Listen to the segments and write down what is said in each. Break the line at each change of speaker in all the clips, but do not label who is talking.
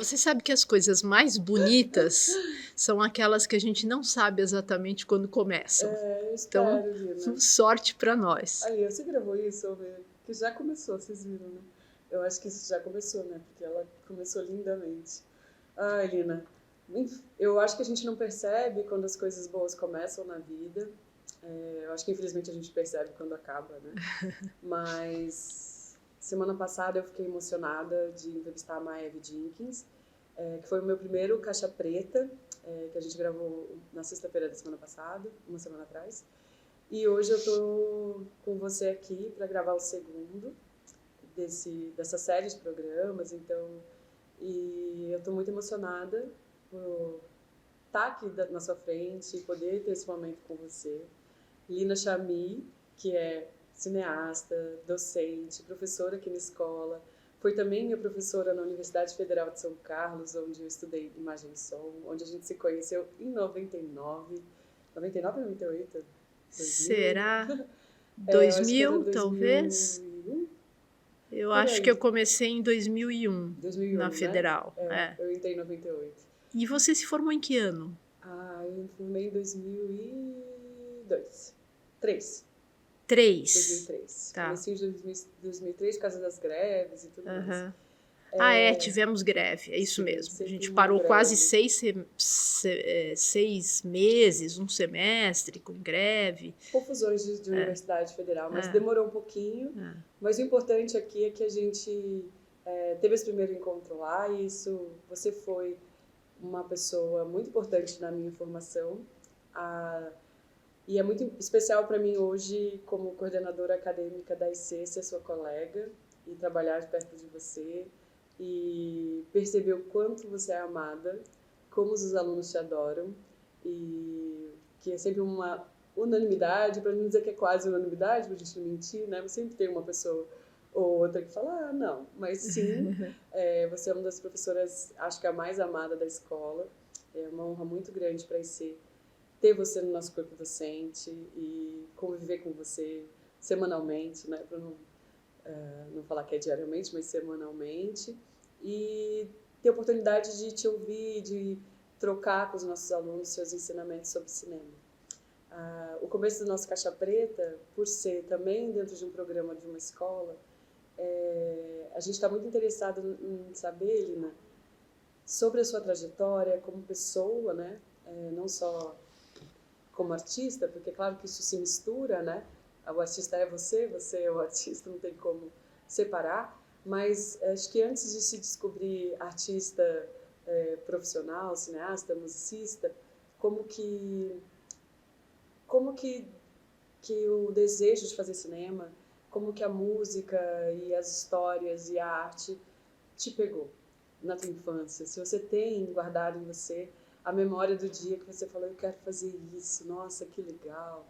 você sabe que as coisas mais bonitas são aquelas que a gente não sabe exatamente quando começam.
Eu
Então,
espero, Lina.
sorte para nós.
Aí, você gravou isso, que já começou, vocês viram, né? Eu acho que isso já começou, né? Porque ela começou lindamente. Ai, Lina, eu acho que a gente não percebe quando as coisas boas começam na vida. Eu acho que infelizmente a gente percebe quando acaba, né? Mas semana passada eu fiquei emocionada de entrevistar a Maeve Jenkins, que foi o meu primeiro Caixa Preta, que a gente gravou na sexta-feira da semana passada, uma semana atrás. E hoje eu tô com você aqui para gravar o segundo dessa série de programas, então, e eu tô muito emocionada por estar aqui na sua frente e poder ter esse momento com você. Lina Chamy, que é cineasta, docente, professora aqui na escola, foi também minha professora na Universidade Federal de São Carlos, onde eu estudei imagem e som, onde a gente se conheceu em 99, 99 ou 98? 2000?
Será
Eu acho que era
2000, talvez?
2001,
Eu
por
acho que eu
aí.
comecei em 2001, na
2001, né?
Federal.
Eu entrei em 98.
E você se formou em que ano?
Eu formei em 2002. 3.
3.
2003.
Tá.
Comecei em 2003 por causa das greves e tudo mais.
Tivemos greve, é isso
Sim,
mesmo. A
sempre
gente
uma
parou
greve.
quase 6 meses, um semestre com greve.
Confusões de Universidade Federal, mas demorou um pouquinho. Mas o importante aqui é que a gente teve esse primeiro encontro lá e você foi uma pessoa muito importante na minha formação. E é muito especial para mim hoje, como coordenadora acadêmica da IC, ser sua colega e trabalhar perto de você e perceber o quanto você é amada, como os alunos te adoram e que é sempre uma unanimidade, para não dizer que é quase unanimidade, para a gente não mentir, né? Mas sempre tem uma pessoa ou outra que fala, não, mas sim, você é uma das professoras, acho que a mais amada da escola, é uma honra muito grande para a IC ter você no nosso corpo docente e conviver com você semanalmente, né? Para não falar que é diariamente, mas semanalmente, e ter a oportunidade de te ouvir, de trocar com os nossos alunos seus ensinamentos sobre cinema. O começo do nosso Caixa Preta, por ser também dentro de um programa de uma escola, a gente está muito interessado em saber, Lina, sobre a sua trajetória como pessoa, né? Não só como artista, porque claro que isso se mistura, né? O artista é você é o artista, não tem como separar, mas acho que antes de se descobrir artista profissional, cineasta, musicista, como que o desejo de fazer cinema, como que a música e as histórias e a arte te pegou na tua infância? Se você tem guardado em você a memória do dia que você falou, eu quero fazer isso, nossa, que legal.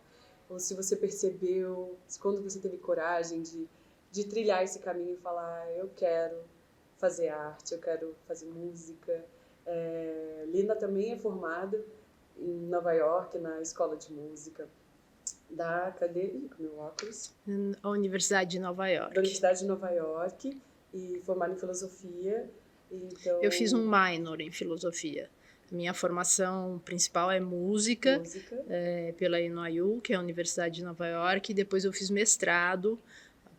Ou se você percebeu, quando você teve coragem de trilhar esse caminho e falar, eu quero fazer arte, eu quero fazer música. Lina também é formada em Nova York, na escola de música cadê? Com meu óculos.
A Universidade de Nova York.
Da Universidade de Nova York, e formada em filosofia. Então,
eu fiz um minor em filosofia. Minha formação principal é música. Pela NYU, que é a Universidade de Nova York, e depois eu fiz mestrado,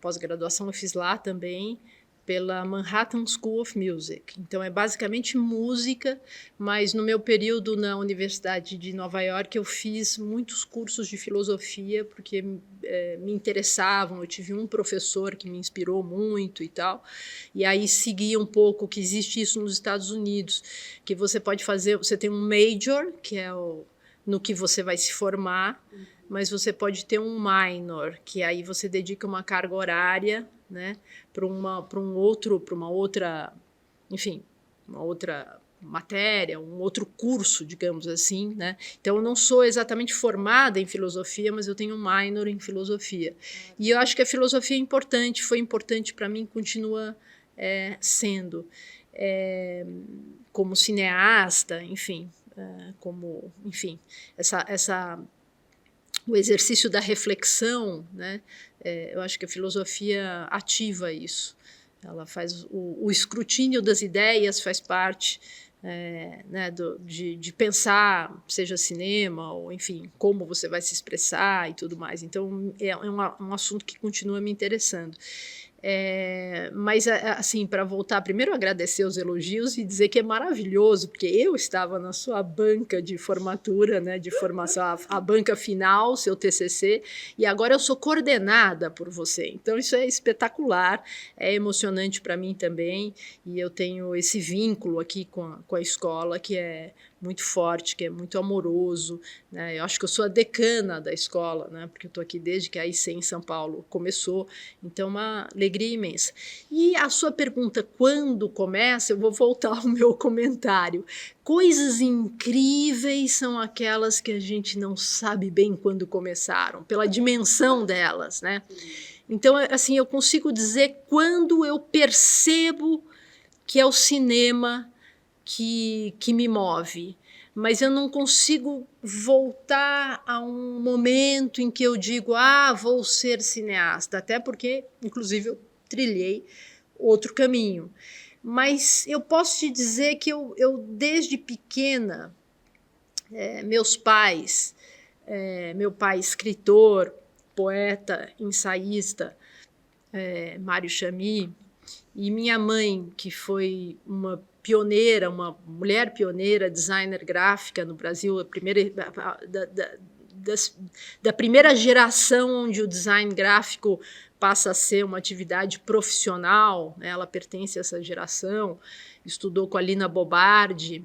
pós-graduação eu fiz lá também, pela Manhattan School of Music. Então é basicamente música, mas no meu período na Universidade de Nova York eu fiz muitos cursos de filosofia, porque me interessavam, eu tive um professor que me inspirou muito e tal, e aí segui um pouco que existe isso nos Estados Unidos, que você pode fazer, você tem um major, que é no que você vai se formar, mas você pode ter um minor, que aí você dedica uma carga horária, né, para uma outra matéria, um outro curso, digamos assim, né? Então eu não sou exatamente formada em filosofia, mas eu tenho um minor em filosofia. E eu acho que a filosofia é importante, foi importante para mim, continua sendo. Como cineasta, enfim, o exercício da reflexão, né? Eu acho que a filosofia ativa isso. Ela faz o escrutínio das ideias, faz parte né, de pensar, seja cinema, ou enfim, como você vai se expressar e tudo mais. Então, é um assunto que continua me interessando. Mas, assim, para voltar, primeiro agradecer os elogios e dizer que é maravilhoso, porque eu estava na sua banca de formatura, né, de formação, a banca final, seu TCC, e agora eu sou coordenada por você. Então, isso é espetacular, é emocionante para mim também, e eu tenho esse vínculo aqui com a escola que é muito forte, que é muito amoroso, né? Eu acho que eu sou a decana da escola, né? Porque eu estou aqui desde que a IC em São Paulo começou, então uma alegria imensa. E a sua pergunta, quando começa, eu vou voltar ao meu comentário. Coisas incríveis são aquelas que a gente não sabe bem quando começaram, pela dimensão delas, né? Então, assim, eu consigo dizer quando eu percebo que é o cinema que me move, mas eu não consigo voltar a um momento em que eu digo, vou ser cineasta, até porque, inclusive, eu trilhei outro caminho. Mas eu posso te dizer que eu desde pequena, meus pais, meu pai escritor, poeta, ensaísta, Mário Chamy, e minha mãe, que foi uma pioneira, uma mulher pioneira, designer gráfica no Brasil, a primeira da primeira geração onde o design gráfico passa a ser uma atividade profissional, né? Ela pertence a essa geração, estudou com a Lina Bobardi,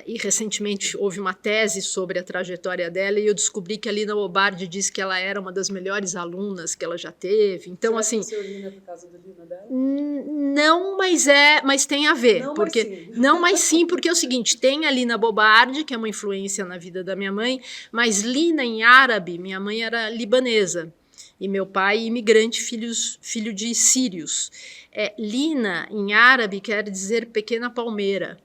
e recentemente houve uma tese sobre a trajetória dela e eu descobri que a Lina Bobardi disse que ela era uma das melhores alunas que ela já teve. Então,
será
assim,
que você Lina por causa do Lina dela?
Não, mas tem a ver.
Não,
porque,
mas sim.
Não, mas sim, porque é o seguinte, tem a Lina Bobardi, que é uma influência na vida da minha mãe, mas Lina em árabe, minha mãe era libanesa. E meu pai, imigrante, filho de sírios. Lina, em árabe, quer dizer pequena palmeira.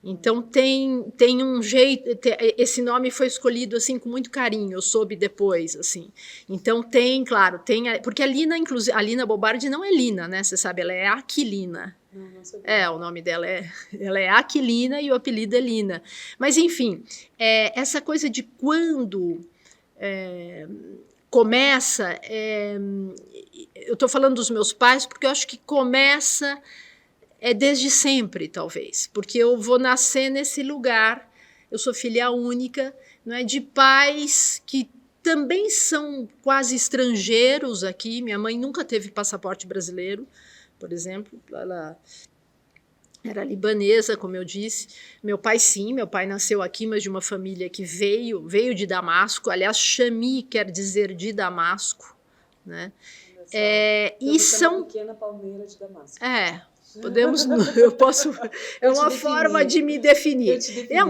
Então tem um jeito, esse nome foi escolhido assim com muito carinho, eu soube depois, assim. Então claro, porque a Lina, inclusive, a Lina Bobardi não é Lina, né? Você sabe, ela é Aquilina.
Não sabia.
O nome dela ela é Aquilina e o apelido é Lina. Mas enfim, essa coisa de quando começa, eu estou falando dos meus pais porque eu acho que começa desde sempre, talvez, porque eu vou nascer nesse lugar, eu sou filha única, não é, de pais que também são quase estrangeiros aqui. Minha mãe nunca teve passaporte brasileiro, por exemplo, ela era libanesa, como eu disse. Meu pai, sim, meu pai nasceu aqui, mas de uma família que veio de Damasco. Aliás, Chamy quer dizer de Damasco, né?
E são pequena palmeira de Damasco.
Eu posso. É uma forma de me definir. Eu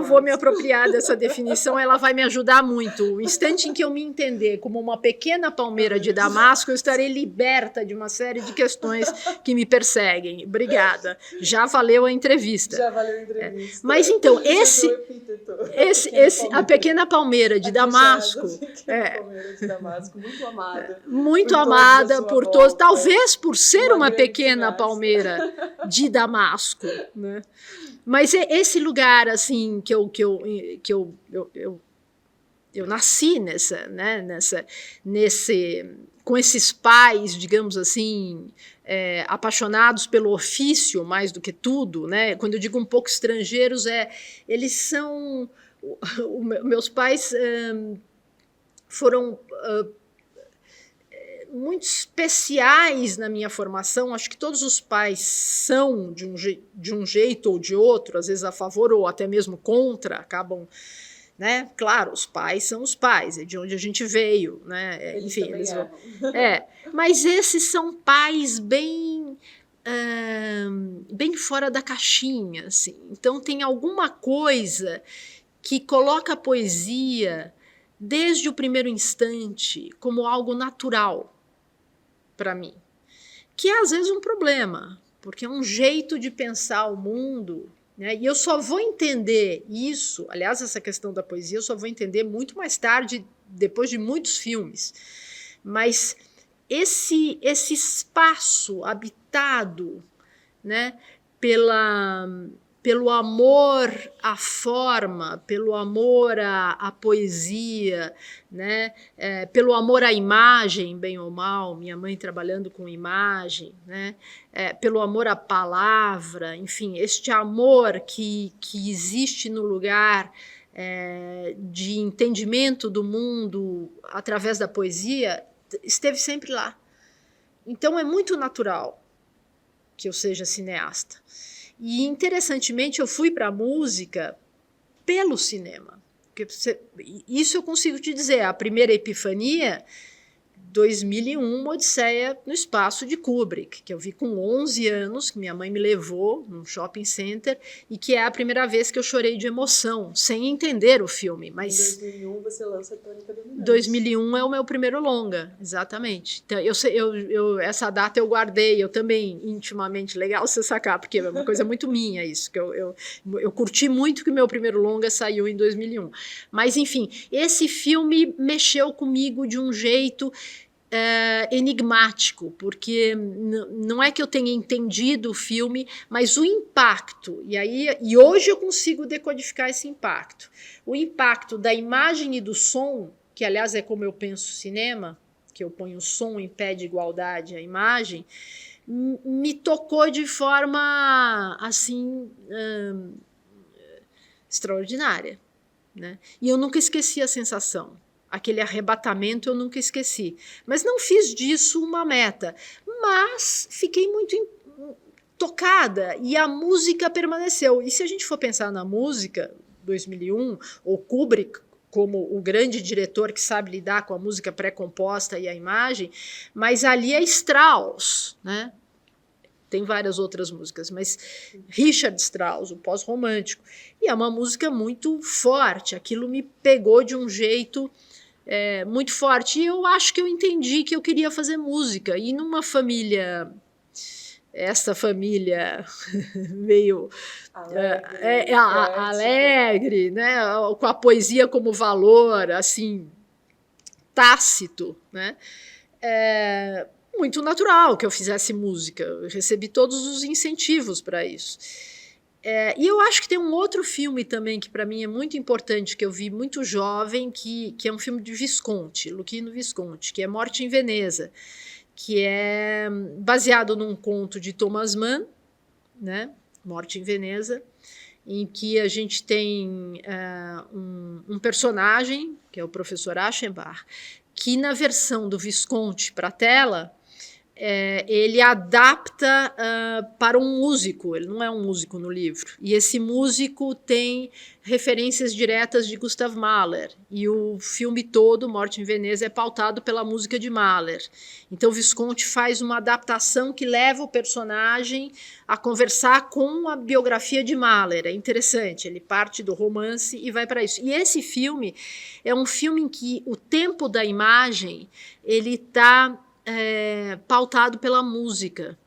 vou me apropriar dessa definição, ela vai me ajudar muito. O instante em que eu me entender como uma pequena palmeira de Damasco, eu estarei liberta de uma série de questões que me perseguem. Obrigada. Já valeu a entrevista.
Já valeu a entrevista.
Mas então, a pequena palmeira de Damasco.
Palmeira de Damasco, muito amada.
Muito amada por todos. Talvez por ser uma pequena palmeira de Damasco, né? Mas esse lugar assim que eu nasci com esses pais, digamos assim, apaixonados pelo ofício mais do que tudo, né? Quando eu digo um pouco estrangeiros, eles são meus pais foram muito especiais na minha formação. Acho que todos os pais são de um jeito ou de outro, às vezes a favor ou até mesmo contra, acabam, né? Claro, os pais são os pais, é de onde a gente veio, né? Enfim, mas esses são pais bem fora da caixinha, assim. Então tem alguma coisa que coloca a poesia desde o primeiro instante como algo natural para mim, que é às vezes um problema, porque é um jeito de pensar o mundo, né? E eu só vou entender isso, aliás, essa questão da poesia eu só vou entender muito mais tarde, depois de muitos filmes, mas esse espaço habitado, né, pelo amor à forma, pelo amor à poesia, né? Pelo amor à imagem, bem ou mal, minha mãe trabalhando com imagem, né? Pelo amor à palavra, enfim, este amor que existe no lugar de entendimento do mundo através da poesia, esteve sempre lá. Então é muito natural que eu seja cineasta. E, interessantemente, eu fui para a música pelo cinema. Isso eu consigo te dizer. A primeira epifania, 2001, uma Odisseia no Espaço, de Kubrick, que eu vi com 11 anos, que minha mãe me levou num shopping center, e que é a primeira vez que eu chorei de emoção, sem entender o filme. Mas
em 2001 você lança Tônica Dominante.
2001 é o meu primeiro longa, exatamente. Então, essa data eu guardei, eu também, intimamente, legal você sacar, porque é uma coisa muito minha isso, que eu curti muito que o meu primeiro longa saiu em 2001. Mas, enfim, esse filme mexeu comigo de um jeito enigmático, porque não é que eu tenha entendido o filme, mas o impacto, e hoje eu consigo decodificar esse impacto. O impacto da imagem e do som, que aliás é como eu penso cinema, que eu ponho o som em pé de igualdade à imagem, me tocou de forma assim extraordinária, né? E eu nunca esqueci a sensação. Aquele arrebatamento eu nunca esqueci. Mas não fiz disso uma meta. Mas fiquei muito tocada e a música permaneceu. E se a gente for pensar na música, 2001, ou Kubrick como o grande diretor que sabe lidar com a música pré-composta e a imagem, mas ali é Strauss, né? Tem várias outras músicas, mas Richard Strauss, o pós-romântico. E é uma música muito forte. Aquilo me pegou de um jeito muito forte. E eu acho que eu entendi que eu queria fazer música. E numa família, essa família meio alegre, né? Com a poesia como valor, assim, tácito, né? Muito natural que eu fizesse música. Eu recebi todos os incentivos para isso. E eu acho que tem um outro filme também que para mim é muito importante, que eu vi muito jovem, que é um filme de Visconti, Luchino Visconti, que é Morte em Veneza, que é baseado num conto de Thomas Mann, né? Morte em Veneza, em que a gente tem um personagem, que é o professor Aschenbach, que na versão do Visconti para a tela, ele adapta para um músico, ele não é um músico no livro, e esse músico tem referências diretas de Gustav Mahler, e o filme todo, Morte em Veneza, é pautado pela música de Mahler. Então Visconti faz uma adaptação que leva o personagem a conversar com a biografia de Mahler. É interessante, ele parte do romance e vai para isso. E esse filme é um filme em que o tempo da imagem ele está pautado pela música.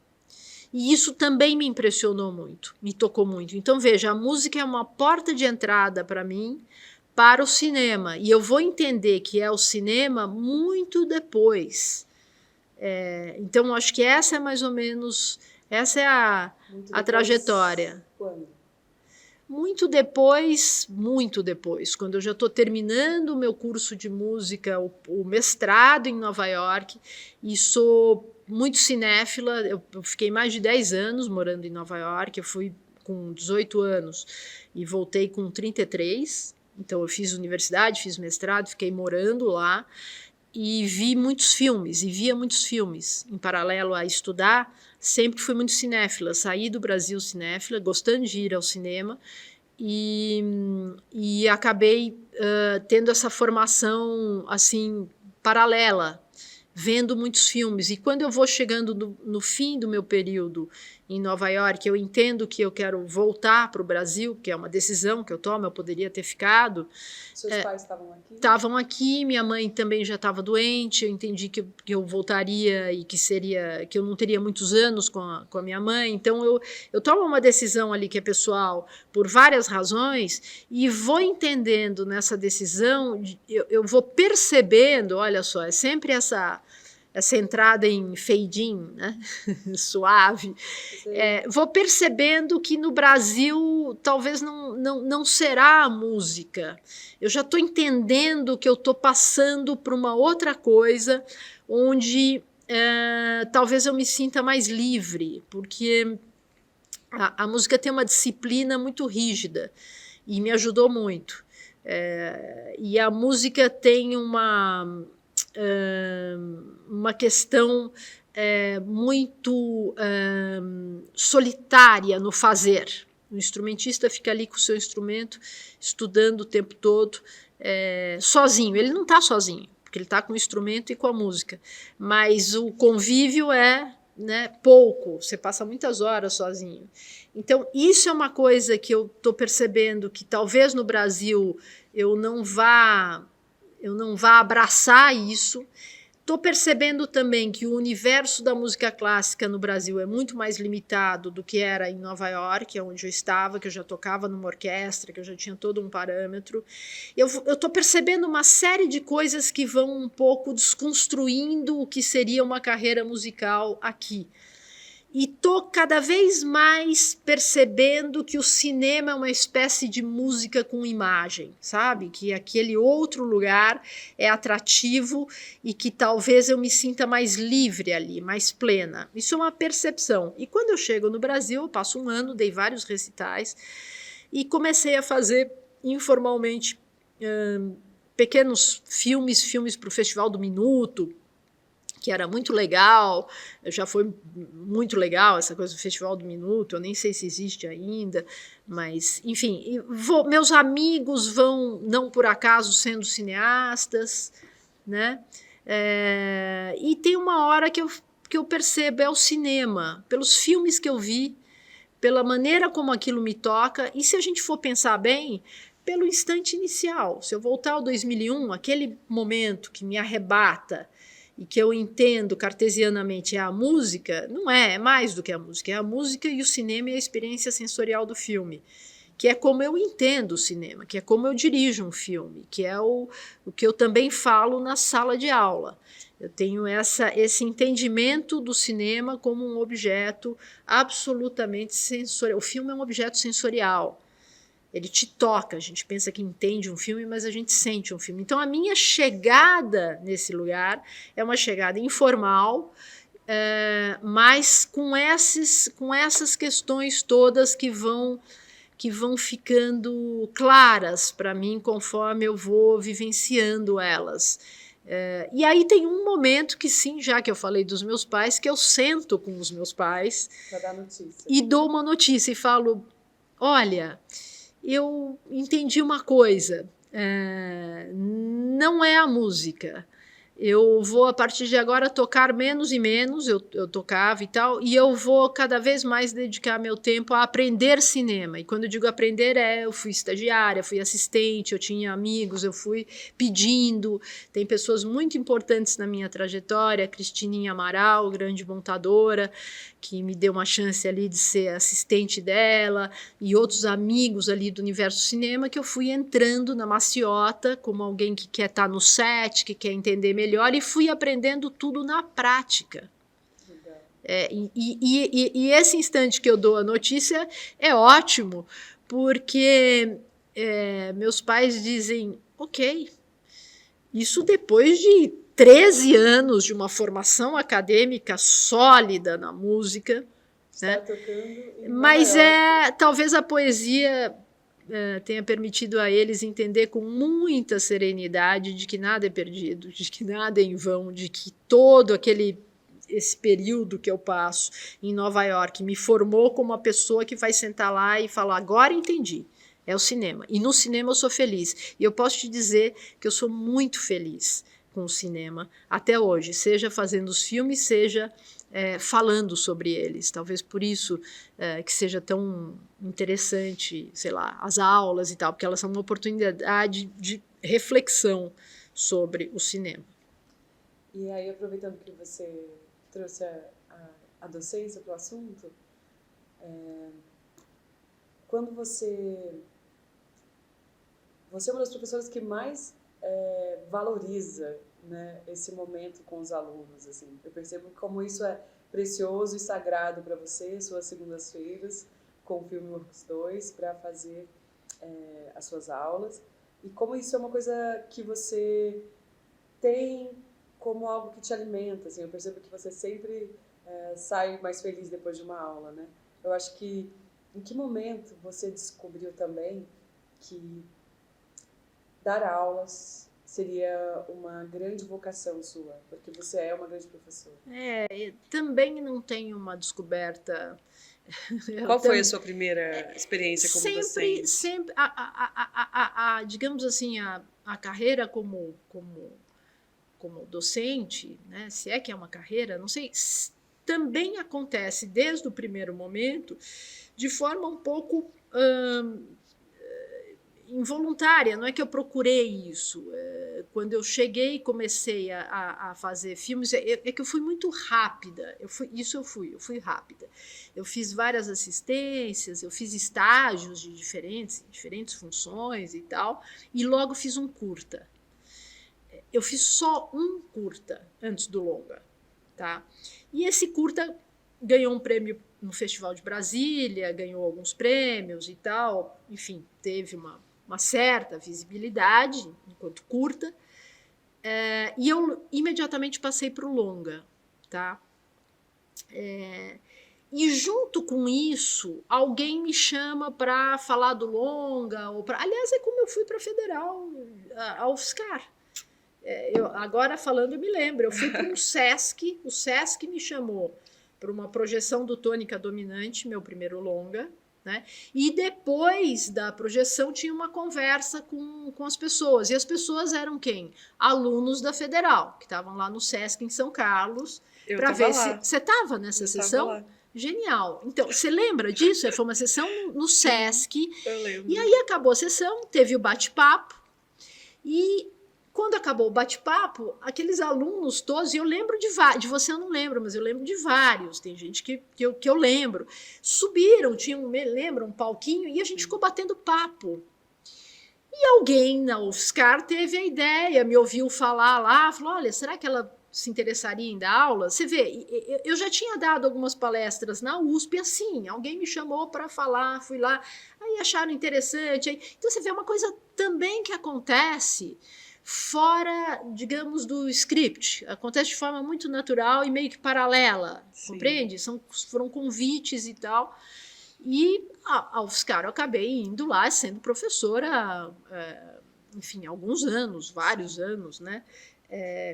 E isso também me impressionou muito, me tocou muito. Então, veja, a música é uma porta de entrada para mim, para o cinema. E eu vou entender que é o cinema muito depois. Então, acho que essa é mais ou menos, essa é a trajetória.
Quando?
Muito depois, quando eu já estou terminando o meu curso de música, o mestrado em Nova York, e sou muito cinéfila. Eu fiquei mais de 10 anos morando em Nova York, eu fui com 18 anos e voltei com 33, então eu fiz universidade, fiz mestrado, fiquei morando lá e vi muitos filmes, e via muitos filmes, em paralelo a estudar. Sempre fui muito cinéfila, saí do Brasil cinéfila, gostando de ir ao cinema, e acabei tendo essa formação assim paralela, vendo muitos filmes. E quando eu vou chegando no fim do meu período em Nova York, eu entendo que eu quero voltar para o Brasil, que é uma decisão que eu tomo, eu poderia ter ficado.
Seus pais estavam aqui?
Estavam aqui, minha mãe também já estava doente, eu entendi que eu voltaria e que eu não teria muitos anos com a minha mãe. Então eu tomo uma decisão ali que é pessoal por várias razões, e vou entendendo nessa decisão, eu vou percebendo, olha só, é sempre essa entrada em fade-in, né? Suave, vou percebendo que no Brasil talvez não será a música. Eu já estou entendendo que eu estou passando por uma outra coisa onde talvez eu me sinta mais livre, porque a música tem uma disciplina muito rígida e me ajudou muito. E a música tem uma questão muito solitária no fazer. O instrumentista fica ali com o seu instrumento, estudando o tempo todo, sozinho. Ele não está sozinho, porque ele está com o instrumento e com a música. Mas o convívio pouco, você passa muitas horas sozinho. Então, isso é uma coisa que eu estou percebendo que talvez no Brasil eu não vá abraçar isso. Estou percebendo também que o universo da música clássica no Brasil é muito mais limitado do que era em Nova York, onde eu estava, que eu já tocava numa orquestra, que eu já tinha todo um parâmetro. Eu estou percebendo uma série de coisas que vão um pouco desconstruindo o que seria uma carreira musical aqui. E estou cada vez mais percebendo que o cinema é uma espécie de música com imagem, sabe? Que aquele outro lugar é atrativo e que talvez eu me sinta mais livre ali, mais plena. Isso é uma percepção. E quando eu chego no Brasil, eu passo um ano, dei vários recitais e comecei a fazer informalmente pequenos filmes para o Festival do Minuto, que era muito legal, já foi muito legal essa coisa do Festival do Minuto, eu nem sei se existe ainda, mas, enfim, meus amigos vão, não por acaso, sendo cineastas, né? E tem uma hora que eu percebo, é o cinema, pelos filmes que eu vi, pela maneira como aquilo me toca, e se a gente for pensar bem, pelo instante inicial, se eu voltar ao 2001, aquele momento que me arrebata, e que eu entendo cartesianamente é a música, não é mais do que a música, é a música e o cinema e a experiência sensorial do filme, que é como eu entendo o cinema, que é como eu dirijo um filme, que é o que eu também falo na sala de aula. Eu tenho esse entendimento do cinema como um objeto absolutamente sensorial. O filme é um objeto sensorial. Ele te toca, a gente pensa que entende um filme, mas a gente sente um filme. Então, a minha chegada nesse lugar é uma chegada informal, mas com essas questões todas que vão ficando claras para mim conforme eu vou vivenciando elas. E aí tem um momento que sim, já que eu falei dos meus pais, que eu sento com os meus pais e dou uma notícia e falo, olha, eu entendi uma coisa, não é a música. Eu vou, a partir de agora, tocar menos e menos, eu tocava e tal, e eu vou cada vez mais dedicar meu tempo a aprender cinema. E quando eu digo aprender, eu fui estagiária, fui assistente, eu tinha amigos, eu fui pedindo. Tem pessoas muito importantes na minha trajetória, Cristininha Amaral, grande montadora, que me deu uma chance ali de ser assistente dela, e outros amigos ali do universo cinema, que eu fui entrando na maciota como alguém que quer estar no set, que quer entender melhor, e fui aprendendo tudo na prática. E esse instante que eu dou a notícia é ótimo, porque meus pais dizem, ok, isso depois de 13 anos de uma formação acadêmica sólida na música, né? Mas talvez a poesia tenha permitido a eles entender com muita serenidade de que nada é perdido, de que nada é em vão, de que todo esse período que eu passo em Nova York me formou como uma pessoa que vai sentar lá e falar, agora entendi. É o cinema. E no cinema eu sou feliz. E eu posso te dizer que eu sou muito feliz com o cinema até hoje, seja fazendo os filmes, seja falando sobre eles. Talvez por isso que seja tão interessante, sei lá, as aulas e tal, porque elas são uma oportunidade de reflexão sobre o cinema.
E aí, aproveitando que você trouxe a docência para o assunto, quando você é uma das professoras que mais valoriza, né, esse momento com os alunos, assim. Eu percebo como isso é precioso e sagrado para você, suas segundas-feiras, com o Filmworks 2, para fazer as suas aulas, e como isso é uma coisa que você tem como algo que te alimenta, assim. Eu percebo que você sempre sai mais feliz depois de uma aula, né? Eu acho que, em que momento você descobriu também que dar aulas seria uma grande vocação sua, porque você é uma grande professora?
Também não tenho uma descoberta.
Qual foi a sua primeira experiência como docente?
Sempre, digamos assim, a carreira como docente, né, se é que é uma carreira, não sei, também acontece desde o primeiro momento de forma um pouco involuntária, não é que eu procurei isso. Quando eu cheguei e comecei a fazer filmes, é que eu fui muito rápida, eu fui rápida. Eu fiz várias assistências, eu fiz estágios de diferentes funções e tal, e logo fiz um curta. Eu fiz só um curta antes do longa, tá? E esse curta ganhou um prêmio no Festival de Brasília, ganhou alguns prêmios e tal, enfim, teve uma certa visibilidade enquanto curta, e eu imediatamente passei para o longa, tá? E junto com isso, alguém me chama para falar do longa, aliás, é como eu fui para a Federal, a UFSCar. Agora falando, eu me lembro, eu fui para um SESC, o SESC me chamou para uma projeção do Tônica Dominante, meu primeiro longa, né? E depois da projeção tinha uma conversa com as pessoas, e as pessoas eram quem? Alunos da Federal, que estavam lá no SESC em São Carlos, para ver se... Você estava nessa sessão? Genial. Então, você lembra disso? Foi uma sessão no SESC,
eu lembro.
E aí acabou a sessão, teve o bate-papo, e quando acabou o bate-papo, aqueles alunos todos, e eu lembro de você eu não lembro, mas eu lembro de vários, tem gente que eu lembro, subiram, lembra, um palquinho, e a gente ficou batendo papo. E alguém na UFSCar teve a ideia, me ouviu falar lá, falou, olha, será que ela se interessaria em dar aula? Você vê, eu já tinha dado algumas palestras na USP, assim, alguém me chamou para falar, fui lá, aí acharam interessante. Então você vê uma coisa também que acontece fora, digamos, do script. Acontece de forma muito natural e meio que paralela, sim, compreende? Foram convites e tal. E a UFSCar eu acabei indo lá sendo professora, enfim, alguns anos, vários anos, né?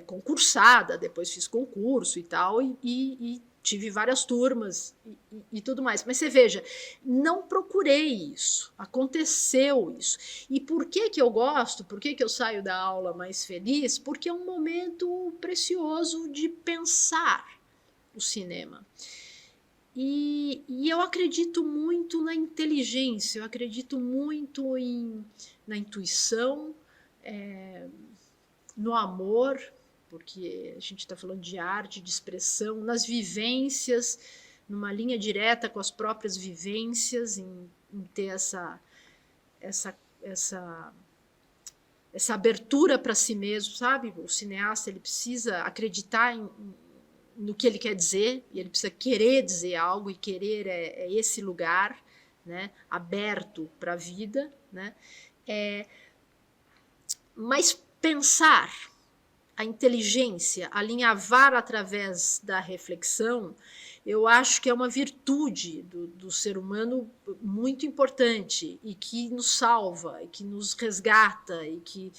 Concursada, depois fiz concurso e tal, e tive várias turmas e tudo mais. Mas você veja, não procurei isso, aconteceu isso. E por que eu gosto, por que eu saio da aula mais feliz? Porque é um momento precioso de pensar o cinema. E eu acredito muito na inteligência, eu acredito muito na intuição, no amor, porque a gente está falando de arte, de expressão, nas vivências, numa linha direta com as próprias vivências, em ter essa abertura para si mesmo, sabe? O cineasta, ele precisa acreditar no que ele quer dizer, e ele precisa querer dizer algo, e querer é esse lugar, né, aberto para a vida, né? Mas pensar, a inteligência, alinhavar através da reflexão, eu acho que é uma virtude do ser humano muito importante, e que nos salva, e que nos resgata, e que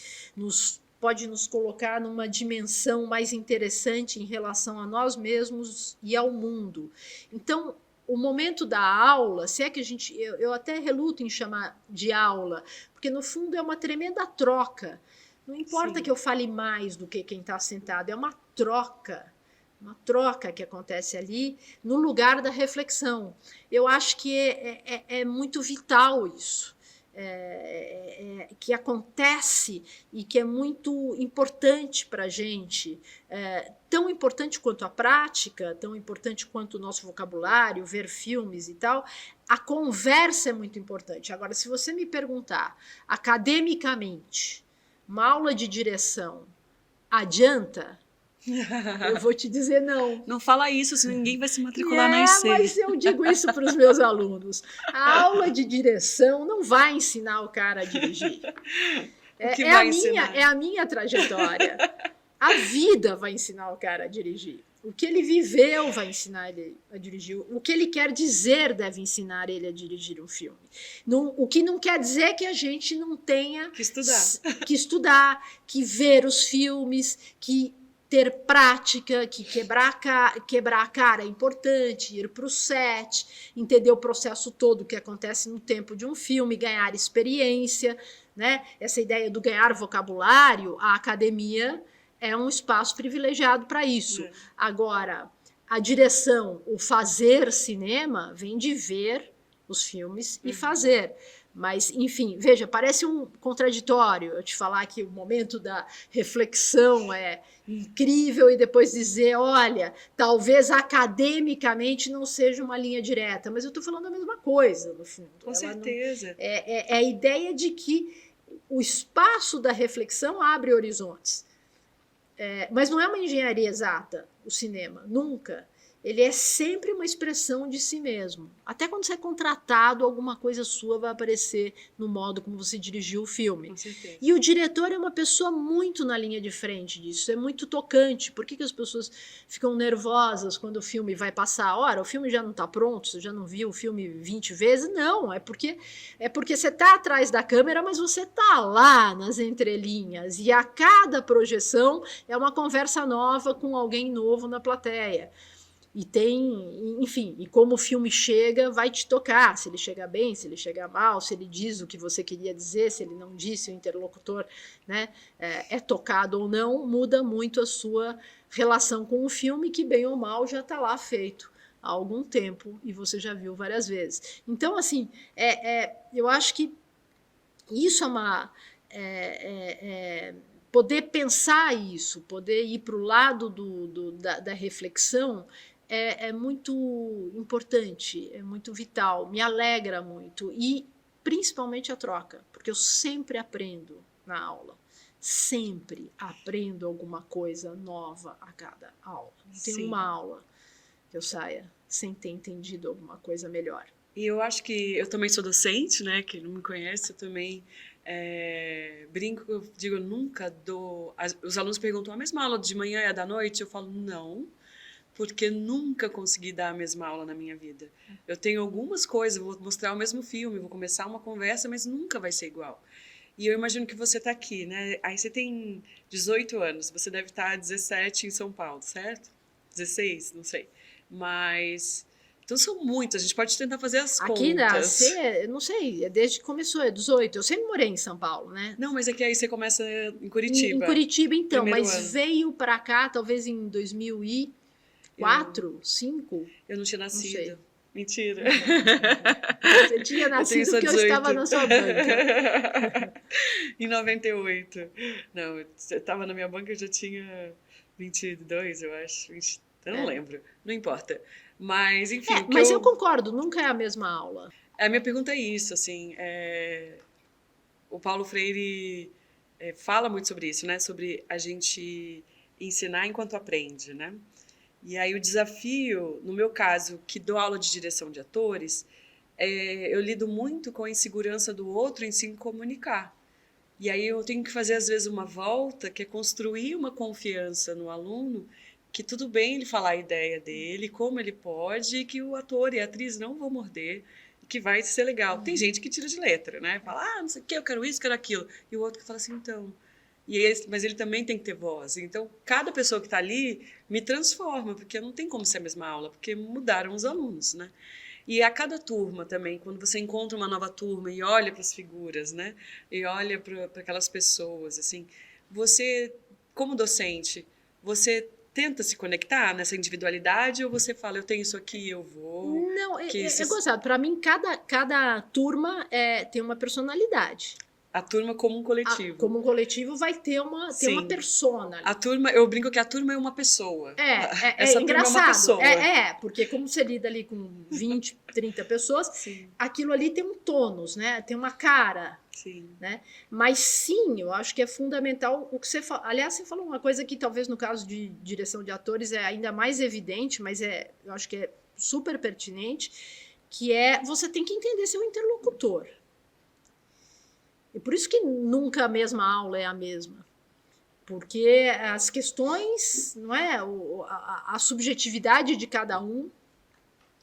pode nos colocar numa dimensão mais interessante em relação a nós mesmos e ao mundo. Então, o momento da aula, se é que eu até reluto em chamar de aula, porque no fundo é uma tremenda troca. Não importa, sim, que eu fale mais do que quem está sentado, é uma troca que acontece ali no lugar da reflexão. Eu acho que é muito vital isso. Que acontece e que é muito importante para a gente, tão importante quanto a prática, tão importante quanto o nosso vocabulário, ver filmes e tal. A conversa é muito importante. Agora, se você me perguntar academicamente, uma aula de direção adianta? Eu vou te dizer não.
Não fala isso, senão ninguém vai se matricular na IC.
Mas eu digo isso para os meus alunos. A aula de direção não vai ensinar o cara a dirigir. É a minha trajetória. A vida vai ensinar o cara a dirigir. O que ele viveu vai ensinar ele a dirigir. O que ele quer dizer deve ensinar ele a dirigir um filme. O que não quer dizer que a gente não tenha que estudar, que ver os filmes, que ter prática, que quebrar a cara é importante, ir para o set, entender o processo todo que acontece no tempo de um filme, ganhar experiência, né? Essa ideia do ganhar vocabulário, a academia é um espaço privilegiado para isso. Agora, a direção, o fazer cinema, vem de ver os filmes e fazer. Mas, enfim, veja, parece um contraditório eu te falar que o momento da reflexão é incrível e depois dizer, olha, talvez academicamente não seja uma linha direta, mas eu estou falando a mesma coisa, no fundo.
Com certeza.
É a ideia de que o espaço da reflexão abre horizontes. Mas não é uma engenharia exata, o cinema, nunca. Ele é sempre uma expressão de si mesmo. Até quando você é contratado, alguma coisa sua vai aparecer no modo como você dirigiu o filme.
Com certeza.
E o diretor é uma pessoa muito na linha de frente disso, é muito tocante. Por que as pessoas ficam nervosas quando o filme vai passar? Ora, o filme já não está pronto, você já não viu o filme 20 vezes? Não, é porque você está atrás da câmera, mas você está lá nas entrelinhas. E a cada projeção é uma conversa nova com alguém novo na plateia. E tem, enfim, e como o filme chega, vai te tocar, se ele chega bem, se ele chega mal, se ele diz o que você queria dizer, se ele não disse, o interlocutor, né, é tocado ou não, muda muito a sua relação com o filme, que bem ou mal já está lá feito há algum tempo e você já viu várias vezes. Então, assim, eu acho que isso é uma... poder pensar isso, poder ir para o lado da reflexão, é muito importante, é muito vital, me alegra muito. E principalmente a troca, porque eu sempre aprendo na aula. Sempre aprendo alguma coisa nova a cada aula. Não tem uma aula que eu saia sem ter entendido alguma coisa melhor.
E eu acho que eu também sou docente, né? Quem não me conhece, eu também brinco, eu digo, eu nunca dou... Os alunos perguntam, a mesma aula de manhã é a da noite? Eu falo, não, porque nunca consegui dar a mesma aula na minha vida. Eu tenho algumas coisas, vou mostrar o mesmo filme, vou começar uma conversa, mas nunca vai ser igual. E eu imagino que você está aqui, né? Aí você tem 18 anos, você deve estar 17 em São Paulo, certo? 16, não sei. Mas... Então são muitos, a gente pode tentar fazer as contas.
Aqui nascer, não sei, desde que começou, 18. Eu sempre morei em São Paulo, né?
Não, mas é que aí você começa em Curitiba.
Em Curitiba, então,
primeiro
mas
ano.
Veio para cá, talvez em 2004, 2005.
Eu não tinha nascido.
Não sei.
Mentira.
Você tinha nascido porque eu estava na sua banca.
Em 98. Não, eu estava na minha banca, eu já tinha 22, eu acho. Eu não lembro, não importa. Mas, enfim...
mas eu concordo, nunca é a mesma aula.
A minha pergunta é isso, assim, o Paulo Freire fala muito sobre isso, né? Sobre a gente ensinar enquanto aprende, né? E aí o desafio, no meu caso, que dou aula de direção de atores, eu lido muito com a insegurança do outro em se comunicar. E aí eu tenho que fazer, às vezes, uma volta, que é construir uma confiança no aluno, que tudo bem ele falar a ideia dele, como ele pode, e que o ator e a atriz não vão morder, e que vai ser legal. Tem gente que tira de letra, né? Fala, não sei o que, eu quero isso, quero aquilo. E o outro que fala assim, então... mas ele também tem que ter voz. Então, cada pessoa que está ali me transforma, porque não tem como ser a mesma aula, porque mudaram os alunos, né? E a cada turma também, quando você encontra uma nova turma e olha para as figuras, né? E olha para aquelas pessoas, assim, você, como docente, você tenta se conectar nessa individualidade ou você fala, eu tenho isso aqui, eu vou...
Não, é gozado. Para mim, cada turma tem uma personalidade.
A turma como um coletivo.
Como um coletivo vai ter uma persona.
A turma, eu brinco que a turma é uma pessoa.
Essa
engraçado.
Turma é uma pessoa.
Porque
como você lida ali com 20, 30 pessoas,
Sim.
aquilo ali tem um tônus, né? Tem uma cara.
Sim.
Né? Mas sim, eu acho que é fundamental o que você fala. Aliás, você falou uma coisa que talvez no caso de direção de atores é ainda mais evidente, mas eu acho que é super pertinente, que é você tem que entender seu interlocutor. E por isso que nunca a mesma aula é a mesma. Porque as questões, não é? A subjetividade de cada um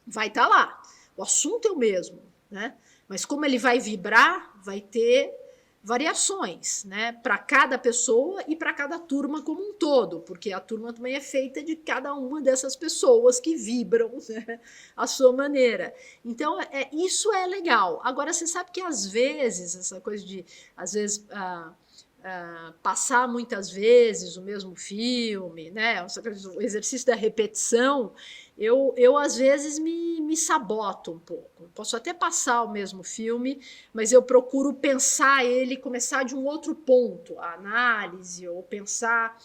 vai estar lá. O assunto é o mesmo, né? Mas como ele vai vibrar, vai ter variações, né? Para cada pessoa e para cada turma como um todo, porque a turma também é feita de cada uma dessas pessoas que vibram, né? A sua maneira. Então, isso é legal. Agora, você sabe que às vezes, essa coisa de, às vezes, passar muitas vezes o mesmo filme, né? O exercício da repetição, eu às vezes me saboto um pouco. Posso até passar o mesmo filme, mas eu procuro pensar ele, começar de um outro ponto, a análise, ou pensar,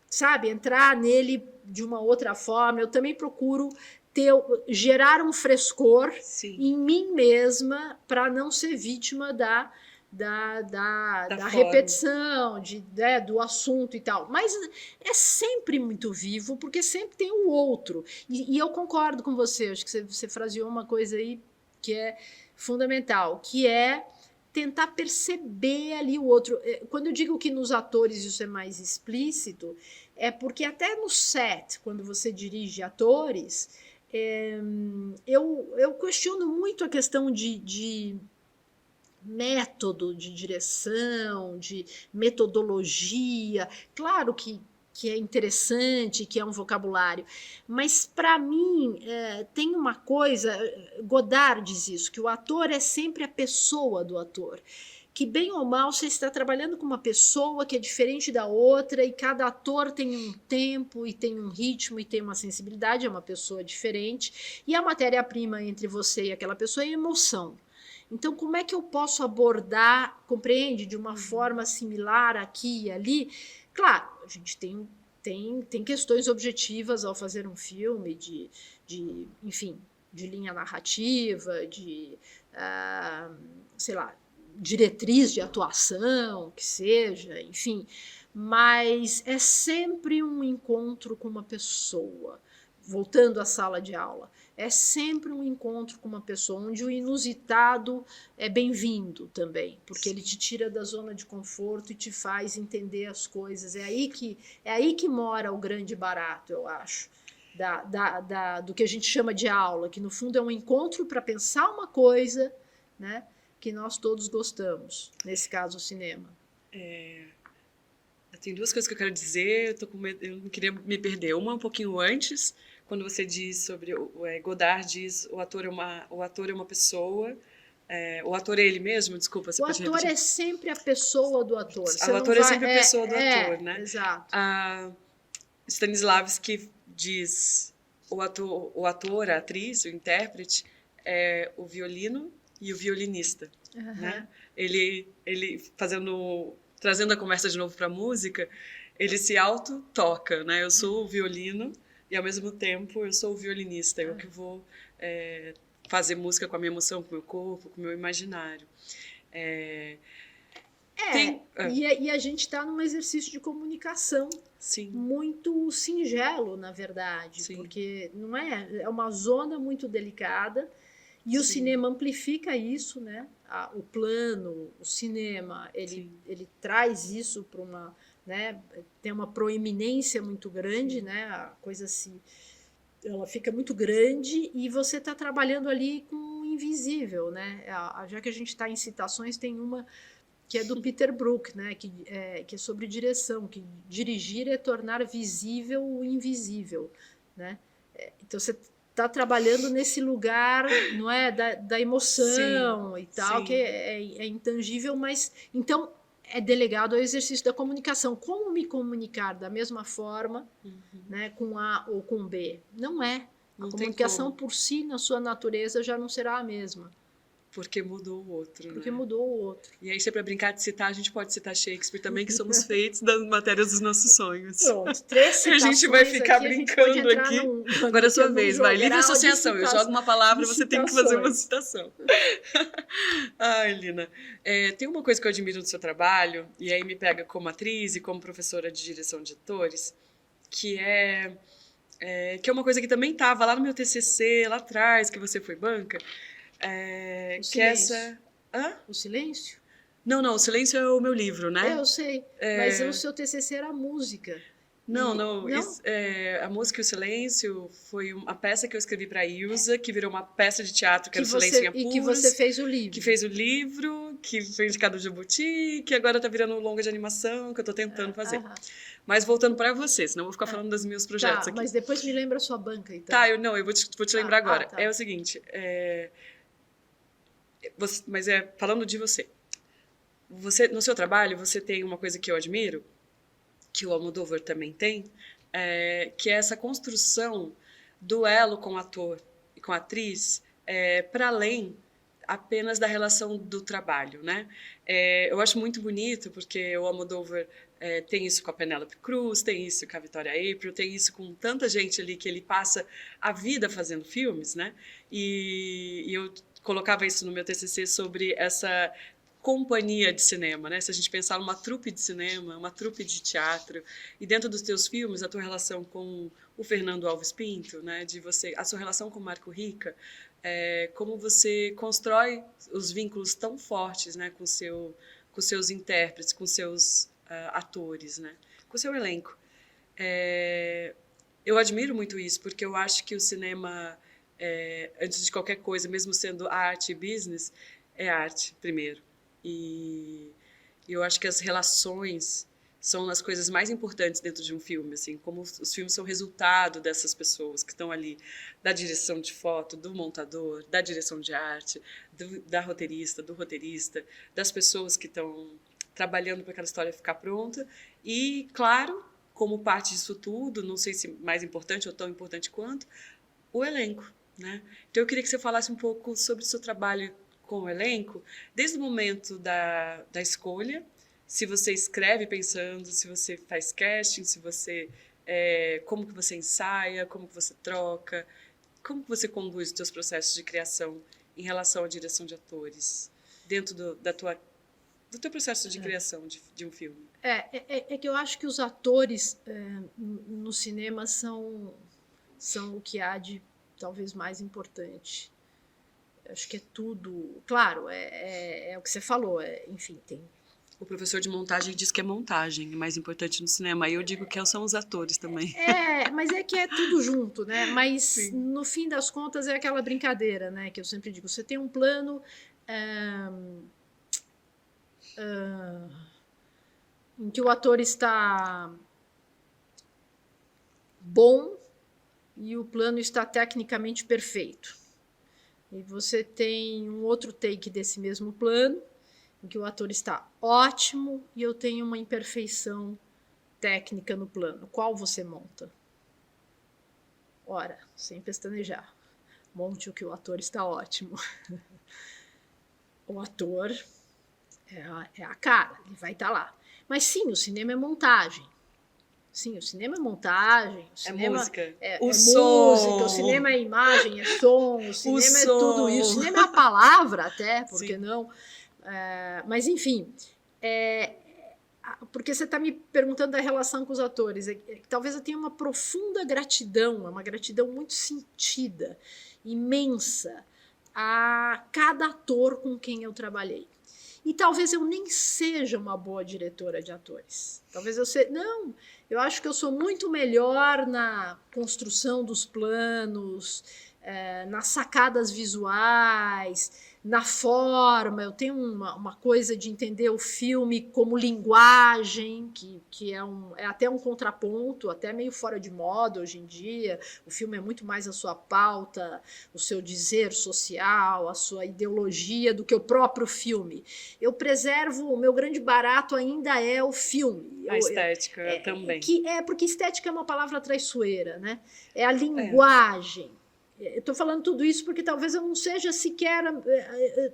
sabe, entrar nele de uma outra forma. Eu também procuro gerar um frescor em mim mesma para não ser vítima da repetição, do assunto e tal. Mas é sempre muito vivo, porque sempre tem o outro. E eu concordo com você, acho que você fraseou uma coisa aí que é fundamental, que é tentar perceber ali o outro. Quando eu digo que nos atores isso é mais explícito, é porque até no set, quando você dirige atores, eu questiono muito a questão de método de direção, de metodologia. Claro que é interessante, que é um vocabulário, mas para mim tem uma coisa, Godard diz isso, que o ator é sempre a pessoa do ator, que bem ou mal você está trabalhando com uma pessoa que é diferente da outra e cada ator tem um tempo e tem um ritmo e tem uma sensibilidade, é uma pessoa diferente, e a matéria-prima entre você e aquela pessoa é emoção. Então, como é que eu posso abordar, compreende, de uma forma similar aqui e ali? Claro, a gente tem questões objetivas ao fazer um filme, enfim, de linha narrativa, sei lá, diretriz de atuação, que seja, enfim. Mas é sempre um encontro com uma pessoa. Voltando à sala de aula, é sempre um encontro com uma pessoa onde o inusitado é bem-vindo também, porque ele te tira da zona de conforto e te faz entender as coisas. É aí que mora o grande barato, eu acho, do que a gente chama de aula, que no fundo é um encontro para pensar uma coisa, né, que nós todos gostamos, nesse caso o cinema.
Tem duas coisas que eu quero dizer, eu não queria me perder. Uma um pouquinho antes, quando você diz sobre Godard diz o ator é uma pessoa, o ator é ele mesmo, desculpa, você pode repetir?
O ator é sempre a pessoa do ator.
O ator é sempre a pessoa do ator, né?
Exato.
Stanislavski diz o ator, a atriz, o intérprete é o violino e o violinista, né? Ele trazendo a conversa de novo para a música, ele se auto-toca, né? Eu sou o violino e, ao mesmo tempo, eu sou o violinista. Eu que vou fazer música com a minha emoção, com o meu corpo, com o meu imaginário.
E a gente está num exercício de comunicação muito singelo, na verdade, porque não é uma zona muito delicada e o cinema amplifica isso, né? O plano, o cinema, ele traz isso para uma, né? Tem uma proeminência muito grande, né? A coisa ela fica muito grande e você está trabalhando ali com o invisível, né? Já que a gente está em citações, tem uma que é do Peter Brook, né? Que é sobre direção, que dirigir é tornar visível o invisível, né? Então você está trabalhando nesse lugar, não é, da emoção e tal, que é intangível, mas então é delegado ao exercício da comunicação. Como me comunicar da mesma forma, né, com A ou com B? Não é. A comunicação por si, na sua natureza, já não será a mesma.
Porque mudou o outro,
Porque
né?
mudou o outro.
E aí, se é pra brincar de citar, a gente pode citar Shakespeare também, que somos feitos das matérias dos nossos sonhos.
Pronto, 3 citações
A gente vai ficar
aqui,
brincando aqui. Agora é a sua vez, vai. Livre associação. Eu jogo uma palavra, você tem que fazer uma citação. Ai, Lina. Tem uma coisa que eu admiro no seu trabalho, e aí me pega como atriz e como professora de direção de atores, que é uma coisa que também estava lá no meu TCC, lá atrás, que você foi banca, que é essa... Hã?
O silêncio?
Não, o silêncio é o meu livro, né?
Eu sei, mas o seu TCC era música.
Não? A Música e o Silêncio foi uma peça que eu escrevi para a Ilza, que virou uma peça de teatro que era o Silêncio em Apuros.
E que você fez o livro.
Que fez o livro, que foi indicado ao Jabuti, que agora está virando um longa de animação, que eu estou tentando fazer. Mas voltando para você, senão eu vou ficar falando dos meus projetos aqui.
Mas depois me lembra a sua banca, então.
Tá, eu vou te lembrar agora.
Tá.
É o seguinte, falando de você. No seu trabalho, você tem uma coisa que eu admiro, que o Almodóvar também tem, que é essa construção do elo com o ator e com a atriz para além apenas da relação do trabalho, né? Eu acho muito bonito, porque o Almodóvar tem isso com a Penélope Cruz, tem isso com a Victoria April, tem isso com tanta gente ali que ele passa a vida fazendo filmes, né? E eu colocava isso no meu TCC sobre essa companhia de cinema, né? Se a gente pensar numa trupe de cinema, uma trupe de teatro, e dentro dos teus filmes, a tua relação com o Fernando Alves Pinto, né? A sua relação com o Marco Rica, como você constrói os vínculos tão fortes, né? Com seus intérpretes, com seus atores, né? Com o seu elenco. Eu admiro muito isso, porque eu acho que o cinema, antes de qualquer coisa, mesmo sendo arte e business, é arte primeiro. E eu acho que as relações são as coisas mais importantes dentro de um filme, assim, como os filmes são resultado dessas pessoas que estão ali, da direção de foto, do montador, da direção de arte, da roteirista, do roteirista, das pessoas que estão trabalhando para aquela história ficar pronta. E, claro, como parte disso tudo, não sei se mais importante ou tão importante quanto, o elenco, né? Então eu queria que você falasse um pouco sobre o seu trabalho com o elenco, desde o momento da escolha, se você escreve pensando, se você faz casting, se você como que você ensaia, como que você troca, como que você conduz os seus processos de criação em relação à direção de atores, dentro do teu processo de criação de um filme.
É que eu acho que os atores no cinema são o que há de talvez mais importante. Acho que é tudo... Claro, é o que você falou, enfim, tem...
O professor de montagem diz que é montagem, é mais importante no cinema. Aí eu digo que são os atores também.
Mas é que é tudo junto, né? Mas,
sim,
no fim das contas, é aquela brincadeira, né? Que eu sempre digo, você tem um plano em que o ator está bom e o plano está tecnicamente perfeito. E você tem um outro take desse mesmo plano, em que o ator está ótimo e eu tenho uma imperfeição técnica no plano. Qual você monta? Ora, sem pestanejar. Monte o que o ator está ótimo. O ator é a cara, ele vai estar lá. Mas sim, o cinema é montagem. Sim, o cinema é montagem, o cinema
música,
música, o cinema é imagem, é som, o cinema é tudo isso. O cinema é a palavra até, por que não? Mas, enfim, porque você está me perguntando da relação com os atores. Talvez eu tenha uma profunda gratidão, uma gratidão muito sentida, imensa, a cada ator com quem eu trabalhei. E talvez eu nem seja uma boa diretora de atores. Talvez eu seja... Não, eu acho que eu sou muito melhor na construção dos planos, nas sacadas visuais, na forma. Eu tenho uma coisa de entender o filme como linguagem, que é até um contraponto, até meio fora de moda hoje em dia. O filme é muito mais a sua pauta, o seu dizer social, a sua ideologia do que o próprio filme. Eu preservo, o meu grande barato ainda é o filme.
A estética também.
Porque estética é uma palavra traiçoeira, né? É a linguagem. Eu estou falando tudo isso porque talvez eu não seja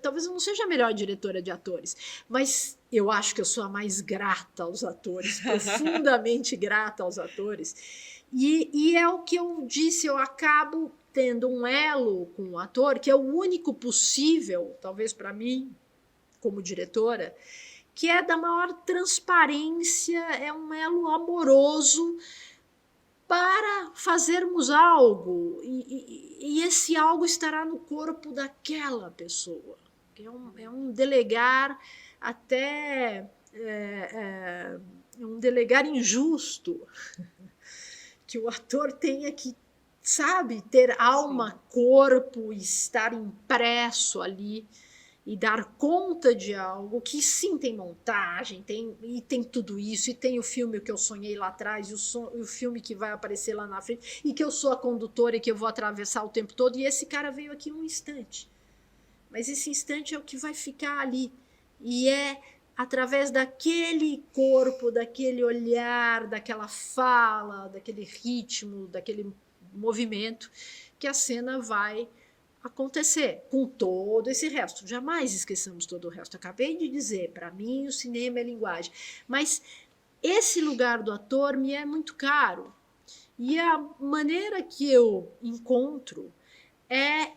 talvez eu não seja a melhor diretora de atores, mas eu acho que eu sou a mais grata aos atores, profundamente grata aos atores. E é o que eu disse, eu acabo tendo um elo com o ator, que é o único possível, talvez para mim, como diretora, que é da maior transparência, é um elo amoroso para fazermos algo, e esse algo estará no corpo daquela pessoa. É um delegar até um delegar injusto, que o ator tenha que, sabe, ter alma, corpo, estar impresso ali e dar conta de algo que sim tem montagem, tem tudo isso, e tem o filme que eu sonhei lá atrás, e o filme que vai aparecer lá na frente, e que eu sou a condutora e que eu vou atravessar o tempo todo, e esse cara veio aqui um instante. Mas esse instante é o que vai ficar ali, e é através daquele corpo, daquele olhar, daquela fala, daquele ritmo, daquele movimento, que a cena vai acontecer com todo esse resto. Jamais esqueçamos todo o resto. Acabei de dizer, para mim o cinema é linguagem. Mas esse lugar do ator me é muito caro. E a maneira que eu encontro é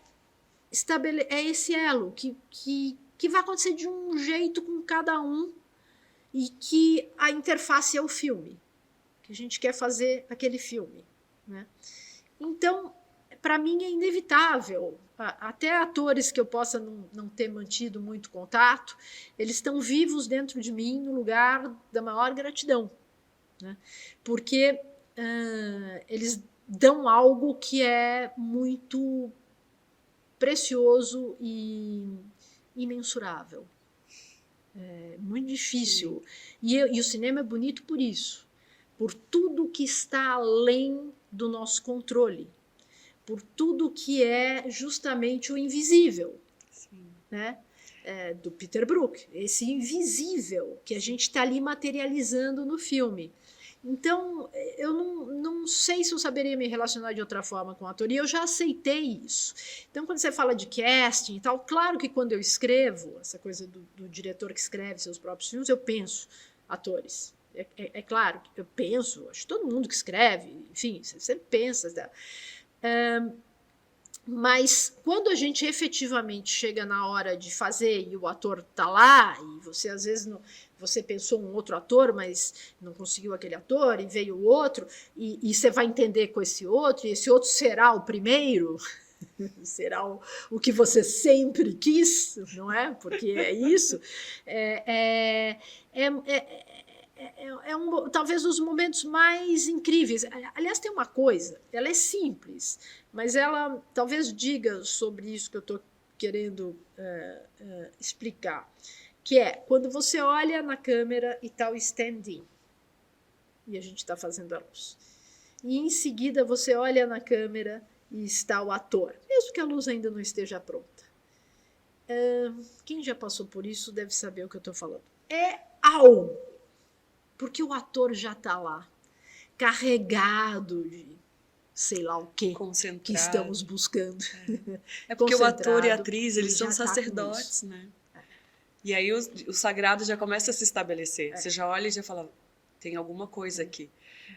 esse elo que vai acontecer de um jeito com cada um, e que a interface é o filme, que a gente quer fazer aquele filme, né? Então, para mim é inevitável. Até atores que eu possa não ter mantido muito contato, eles estão vivos dentro de mim no lugar da maior gratidão, né? Porque eles dão algo que é muito precioso e imensurável. É muito difícil. E o cinema é bonito por isso, por tudo que está além do nosso controle, por tudo que é justamente o invisível, né? Do Peter Brook, esse invisível que a gente está ali materializando no filme. Então, eu não sei se eu saberia me relacionar de outra forma com o ator, e eu já aceitei isso. Então, quando você fala de casting e tal, claro que quando eu escrevo, essa coisa do diretor que escreve seus próprios filmes, eu penso atores. É claro, eu penso, acho que todo mundo que escreve, enfim, você sempre pensa. Mas quando a gente efetivamente chega na hora de fazer e o ator está lá, e você às vezes você pensou um outro ator, mas não conseguiu aquele ator, e veio o outro, e você vai entender com esse outro, e esse outro será o primeiro, será o que você sempre quis, não é? Porque é isso. Talvez os momentos mais incríveis. Aliás, tem uma coisa, ela é simples, mas ela talvez diga sobre isso que eu estou querendo explicar, que é quando você olha na câmera e está o stand-in, e a gente está fazendo a luz, e em seguida você olha na câmera e está o ator, mesmo que a luz ainda não esteja pronta. Quem já passou por isso deve saber o que eu estou falando. É algo, porque o ator já está lá, carregado de sei lá o que estamos buscando.
É porque o ator e a atriz, eles são sacerdotes, né? E aí o sagrado já começa a se estabelecer. Você já olha e já fala, tem alguma coisa aqui.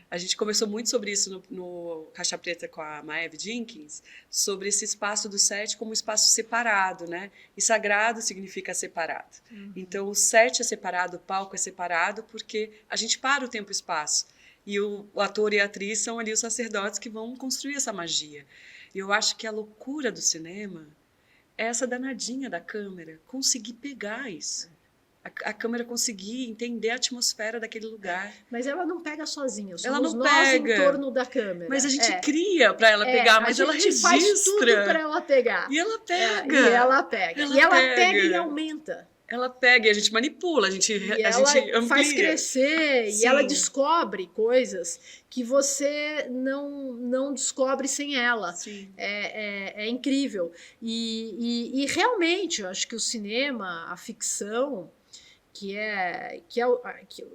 A gente conversou muito sobre isso no Caixa Preta com a Maeve Jenkins, sobre esse espaço do set como um espaço separado, né? E sagrado significa separado. Então, o set é separado, o palco é separado, porque a gente para o tempo e espaço. E o ator e a atriz são ali os sacerdotes que vão construir essa magia. E eu acho que a loucura do cinema é essa danadinha da câmera, conseguir pegar isso. A câmera conseguir entender a atmosfera daquele lugar.
Mas ela não pega sozinha,
ela não
nós
pega
em torno da câmera.
Mas a gente cria para ela pegar, mas ela registra. A gente faz tudo
para ela pegar.
E ela pega.
E ela pega. E ela pega e aumenta.
Ela pega e a gente manipula, a gente amplia.
Faz crescer. Sim. E ela descobre coisas que você não descobre sem ela.
Sim.
É incrível. E realmente, eu acho que o cinema, a ficção, que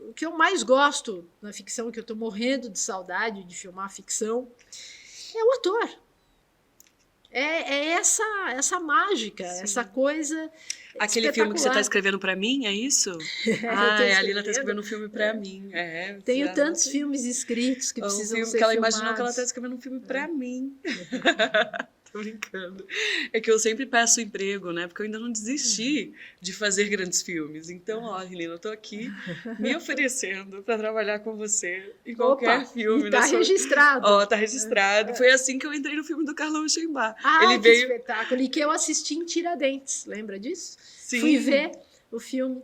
o que eu mais gosto na ficção, que eu estou morrendo de saudade de filmar ficção, é o ator. É essa mágica, sim, essa coisa.
Aquele filme que você está escrevendo para mim, é isso? A Lina está escrevendo um filme para mim.
Tenho tantos filmes escritos que precisam ser filmados.
Que ela imaginou que ela está escrevendo um filme para mim. Tô brincando. É que eu sempre peço emprego, né? Porque eu ainda não desisti de fazer grandes filmes. Então, ó, Lina, eu tô aqui me oferecendo para trabalhar com você em qualquer filme.
E tá registrado.
Ó, tá registrado. Foi assim que eu entrei no filme do Carlão Chembá.
Ele veio... espetáculo. E que eu assisti em Tiradentes, lembra disso?
Sim.
Fui ver o filme.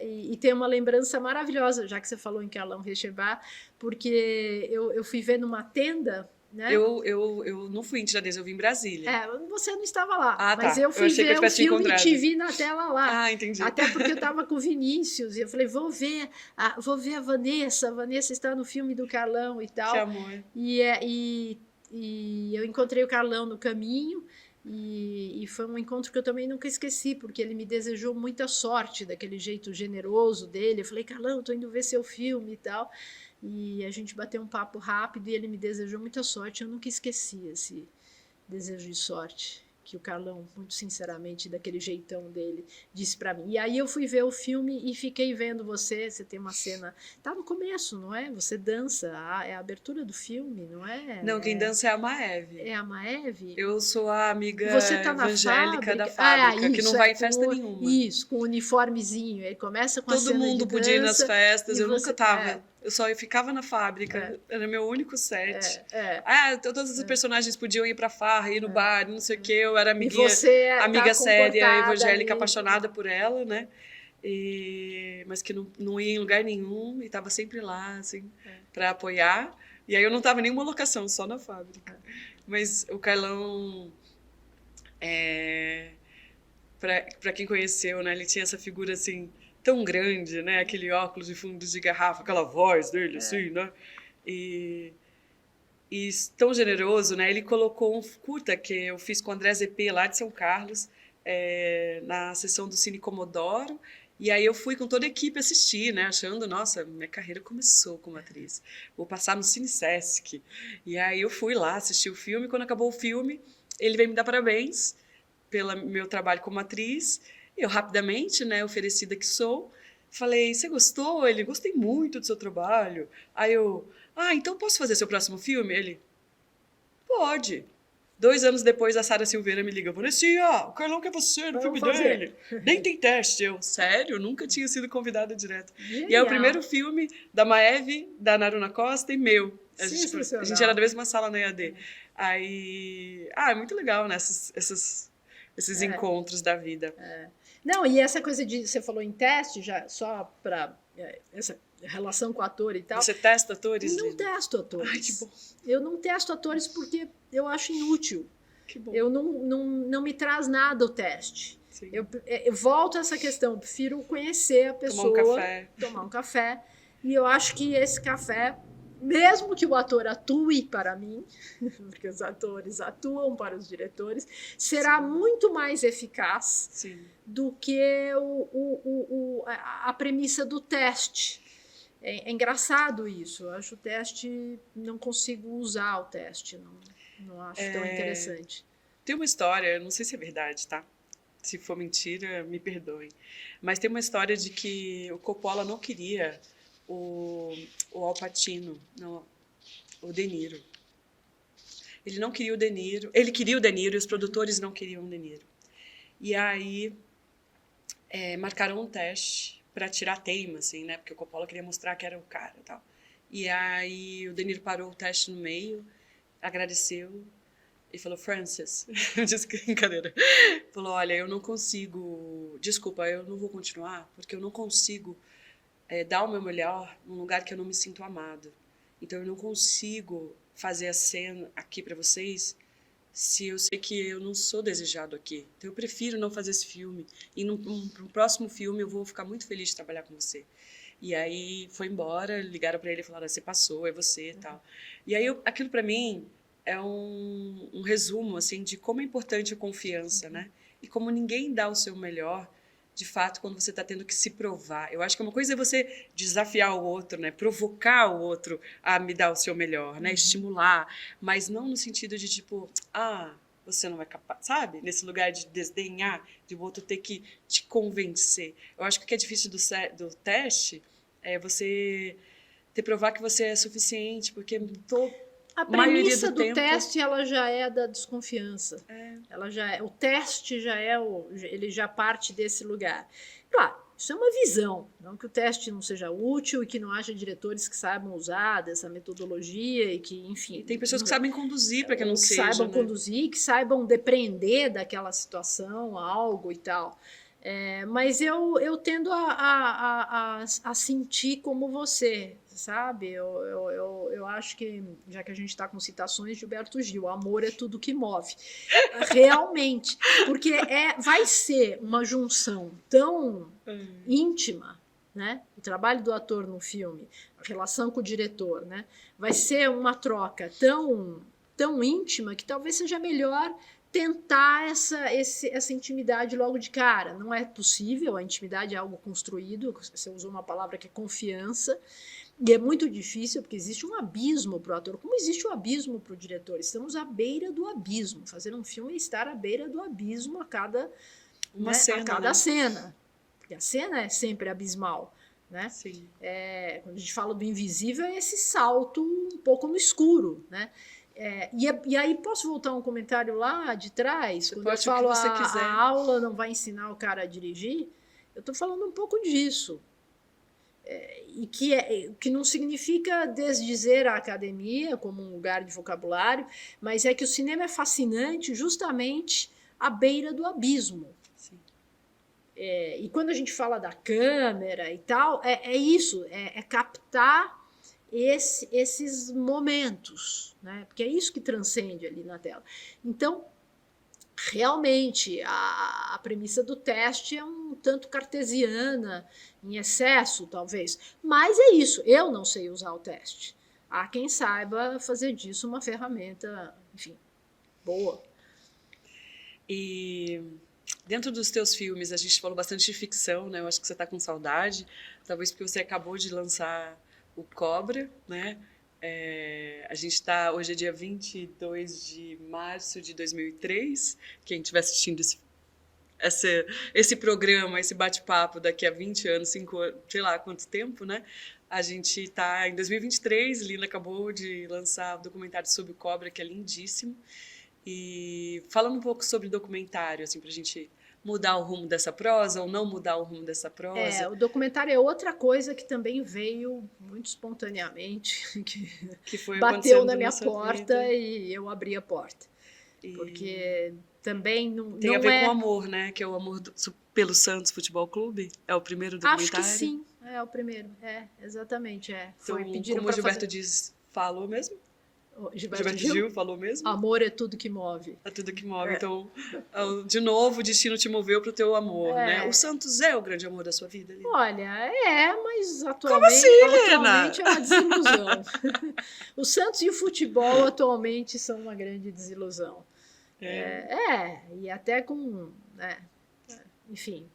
E tem uma lembrança maravilhosa, já que você falou em Carlão Chembá, porque eu fui ver numa tenda. Né?
Eu não fui em Tiradentes, eu vim em Brasília.
Você não estava lá,
tá.
mas eu fui ver o filme e te vi na tela lá.
Entendi.
Até porque eu estava com o Vinícius, e eu falei, vou ver a Vanessa está no filme do Carlão e tal.
Que amor.
E eu encontrei o Carlão no caminho, e foi um encontro que eu também nunca esqueci, porque ele me desejou muita sorte, daquele jeito generoso dele. Eu falei, Carlão, estou indo ver seu filme e tal. E a gente bateu um papo rápido e ele me desejou muita sorte. Eu nunca esqueci esse desejo de sorte que o Carlão, muito sinceramente, daquele jeitão dele, disse para mim. E aí eu fui ver o filme e fiquei vendo você tem uma cena... Tá no começo, não é? Você dança, é a abertura do filme, não é?
Não, quem dança é a Maeve.
É a Maeve?
Eu sou a amiga
tá
evangélica da fábrica, que não vai em festa nenhuma.
Isso, com o uniformezinho. Ele começa com a cena de dança.
Todo mundo podia ir nas festas, eu nunca tava... Eu ficava na fábrica, era meu único set. Todos os personagens podiam ir pra farra, ir no bar, não sei o que, eu era amiguinha, amiga séria, evangélica, apaixonada por ela, né? Mas que não ia em lugar nenhum e tava sempre lá, assim, pra apoiar. E aí eu não tava em nenhuma locação, só na fábrica. Mas o Carlão, pra quem conheceu, né, ele tinha essa figura, assim, tão grande, né? Aquele óculos de fundo de garrafa, aquela voz dele, assim, né? E tão generoso, né? Ele colocou um curta que eu fiz com o André Zepé, lá de São Carlos, na sessão do Cine Comodoro. E aí eu fui com toda a equipe assistir, né? Achando, nossa, minha carreira começou como atriz. Vou passar no Cine Sesc. E aí eu fui lá assistir o filme. Quando acabou o filme, ele veio me dar parabéns pelo meu trabalho como atriz. Eu, rapidamente, né, oferecida que sou, falei, você gostou? Ele, gostei muito do seu trabalho. Aí eu, então posso fazer seu próximo filme? Ele, pode. 2 anos depois, a Sara Silveira me liga, Vanessinha, o Carlão quer você no filme dele. Nem tem teste. Eu, sério? Nunca tinha sido convidada direto. E é o primeiro filme da Maeve, da Naruna Costa e meu. A gente era da mesma sala na EAD. Aí, é muito legal, né, esses encontros da vida.
Não, e essa coisa de... Você falou em teste, já só para essa relação com o ator e tal.
Você testa atores?
Não testo atores.
Ai, que bom.
Eu não testo atores porque eu acho inútil.
Que bom.
Eu não me traz nada o teste. Eu volto a essa questão, eu prefiro conhecer a pessoa. Tomar um café. E eu acho que esse café, mesmo que o ator atue para mim, porque os atores atuam para os diretores, será muito mais eficaz do que a premissa do teste. É engraçado isso. Eu acho o teste... Não consigo usar o teste. Não acho tão interessante.
Tem uma história, não sei se é verdade, tá? Se for mentira, me perdoem. Mas tem uma história de que o Coppola não queria o Al Pacino, não, o De Niro. Ele não queria o De Niro. Ele queria o De Niro e os produtores não queriam o De Niro. E aí marcaram um teste para tirar a teima, assim, né? Porque o Coppola queria mostrar que era o cara e tal. E aí o De Niro parou o teste no meio, agradeceu e falou, Francis, disse que brincadeira. Falou, olha, eu não consigo, desculpa, eu não vou continuar, porque eu não consigo dar o meu melhor num lugar que eu não me sinto amado. Então eu não consigo fazer a cena aqui para vocês se eu sei que eu não sou desejado aqui. Então eu prefiro não fazer esse filme. E no próximo filme eu vou ficar muito feliz de trabalhar com você. E aí foi embora, ligaram para ele e falaram, você passou, é você e tal. E aí aquilo para mim é um resumo assim, de como é importante a confiança, né? E como ninguém dá o seu melhor, de fato, quando você está tendo que se provar. Eu acho que uma coisa é você desafiar o outro, né? Provocar o outro a me dar o seu melhor, né? Estimular, mas não no sentido de tipo, você não é capaz, sabe? Nesse lugar de desdenhar, de o outro ter que te convencer. Eu acho que o que é difícil do teste é você ter provar que você é suficiente, porque
a premissa do
tempo...
teste ela já é da desconfiança. Ela já é, o teste já é ele já parte desse lugar. Claro, isso é uma visão, não que o teste não seja útil e que não haja diretores que saibam usar dessa metodologia e que, enfim...
E tem pessoas que sabem conduzir para que não seja,
saibam
né?
conduzir, que saibam depreender daquela situação, algo e tal. Mas eu tendo a sentir como você, sabe? Eu acho que, já que a gente está com citações de Gilberto Gil, amor é tudo que move. Realmente. Porque vai ser uma junção tão íntima, né? O trabalho do ator no filme, a relação com o diretor, né? Vai ser uma troca tão íntima que talvez seja melhor tentar essa intimidade logo de cara. Não é possível, a intimidade é algo construído, você usou uma palavra que é confiança, e é muito difícil, porque existe um abismo para o ator, como existe um abismo para o diretor. Estamos à beira do abismo. Fazer um filme é estar à beira do abismo a cada cena. Porque a cena é sempre abismal. Né?
Sim.
Quando a gente fala do invisível, é esse salto um pouco no escuro, né? E aí posso voltar um comentário lá de trás, quando eu falo a aula não vai ensinar o cara a dirigir, eu estou falando um pouco disso. E que não significa desdizer a academia como um lugar de vocabulário, mas é que o cinema é fascinante justamente à beira do abismo.
Sim.
E quando a gente fala da câmera e tal, é isso, é captar esses momentos, né? Porque é isso que transcende ali na tela. Então, realmente, a premissa do teste é um tanto cartesiana, em excesso, talvez. Mas é isso, eu não sei usar o teste. Há quem saiba fazer disso uma ferramenta, enfim, boa.
E dentro dos teus filmes, a gente falou bastante de ficção, né? Eu acho que você está com saudade, talvez porque você acabou de lançar o Cobra, né? A gente está, hoje é dia 22 de março de 2003, quem estiver assistindo esse programa, esse bate-papo daqui a 20 anos, 5 anos, sei lá quanto tempo, né? A gente está em 2023, Lina acabou de lançar o documentário sobre o Cobra, que é lindíssimo. E falando um pouco sobre documentário, assim, para a gente mudar o rumo dessa prosa ou não mudar o rumo dessa prosa.
O documentário é outra coisa que também veio muito espontaneamente, que foi bateu na minha porta vida. E eu abri a porta. Porque também não
tem a ver com amor, né? Que é o amor pelo Santos Futebol Clube. É o primeiro documentário?
Acho que sim, é o primeiro. Exatamente. Foi
então, como o Gilberto Diz falou mesmo? Gilberto Gil falou mesmo?
Amor é tudo que move.
É tudo que move. Então, de novo, o destino te moveu para o teu amor, né? O Santos é o grande amor da sua vida, Lina?
Olha, mas atualmente,
como assim,
atualmente é uma desilusão. O Santos e o futebol atualmente são uma grande desilusão. E até com... enfim,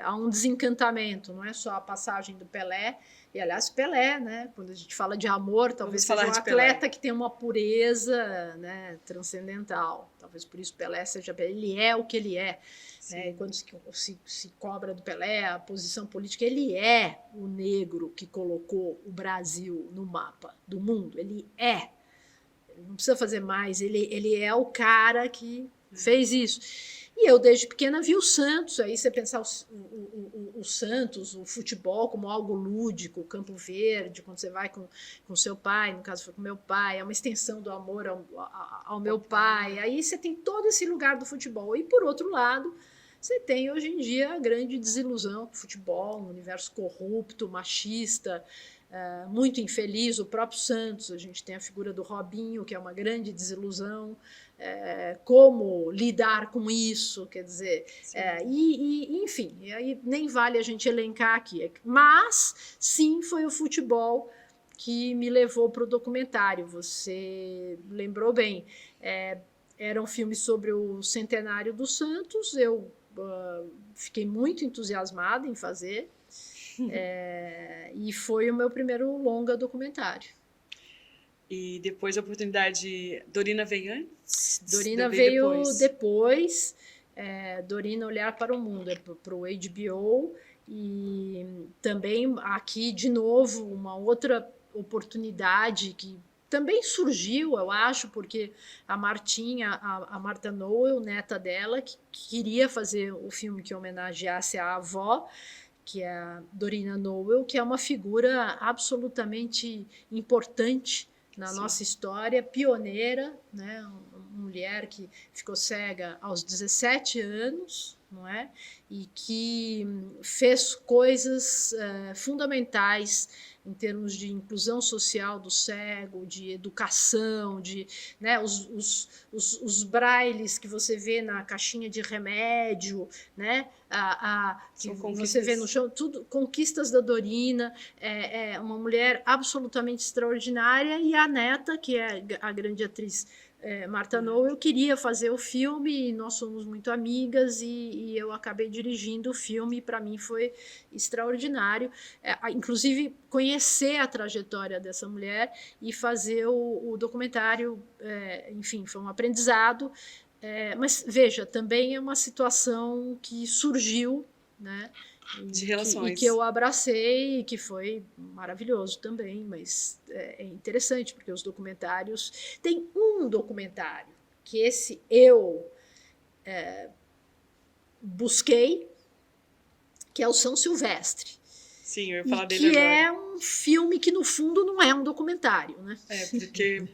há um desencantamento, não é só a passagem do Pelé. E, aliás, Pelé, né? Quando a gente fala de amor, talvez seja um atleta que tem uma pureza, né, transcendental. Talvez por isso Pelé seja... Ele é o que ele é. Né? E quando se cobra do Pelé, a posição política, ele é o negro que colocou o Brasil no mapa do mundo. Ele não precisa fazer mais. Ele é o cara que fez isso. E eu, desde pequena, vi o Santos. Aí você pensar o Santos, o futebol, como algo lúdico, o Campo Verde, quando você vai com seu pai, no caso foi com meu pai, é uma extensão do amor ao meu pai. Aí você tem todo esse lugar do futebol. E, por outro lado, você tem, hoje em dia, a grande desilusão com o futebol, um universo corrupto, machista, muito infeliz. O próprio Santos, a gente tem a figura do Robinho, que é uma grande desilusão. Como lidar com isso, quer dizer, enfim, e aí nem vale a gente elencar aqui, mas sim, foi o futebol que me levou para o documentário. Você lembrou bem, era um filme sobre o centenário do Santos. Eu fiquei muito entusiasmada em fazer, e foi o meu primeiro longa documentário.
E depois a oportunidade... Dorina veio antes?
Dorina veio depois. Dorina Olhar para o Mundo, para o HBO. E também aqui, de novo, uma outra oportunidade que também surgiu, eu acho, porque a Martinha, a Martha Noel, neta dela, que queria fazer o filme que homenageasse a avó, que é a Dorina Noel, que é uma figura absolutamente importante na nossa história, pioneira, né? Uma mulher que ficou cega aos 17 anos, não é? E que fez coisas fundamentais em termos de inclusão social do cego, de educação, de, né, os brailles que você vê na caixinha de remédio, né, que você vê no chão, tudo conquistas da Dorina, é uma mulher absolutamente extraordinária, e a neta, que é a grande atriz Martha Noel, queria fazer o filme, e nós somos muito amigas, e eu acabei dirigindo o filme, e para mim foi extraordinário, inclusive conhecer a trajetória dessa mulher e fazer o documentário, enfim, foi um aprendizado, mas veja, também é uma situação que surgiu, né?
De relações.
E que eu abracei, e que foi maravilhoso também, mas é interessante, porque os documentários... Tem um documentário que esse eu busquei, que é o São Silvestre.
Sim, eu ia falar dele
agora. Que
agora.
é um filme que, no fundo, não é um documentário, né?
Porque...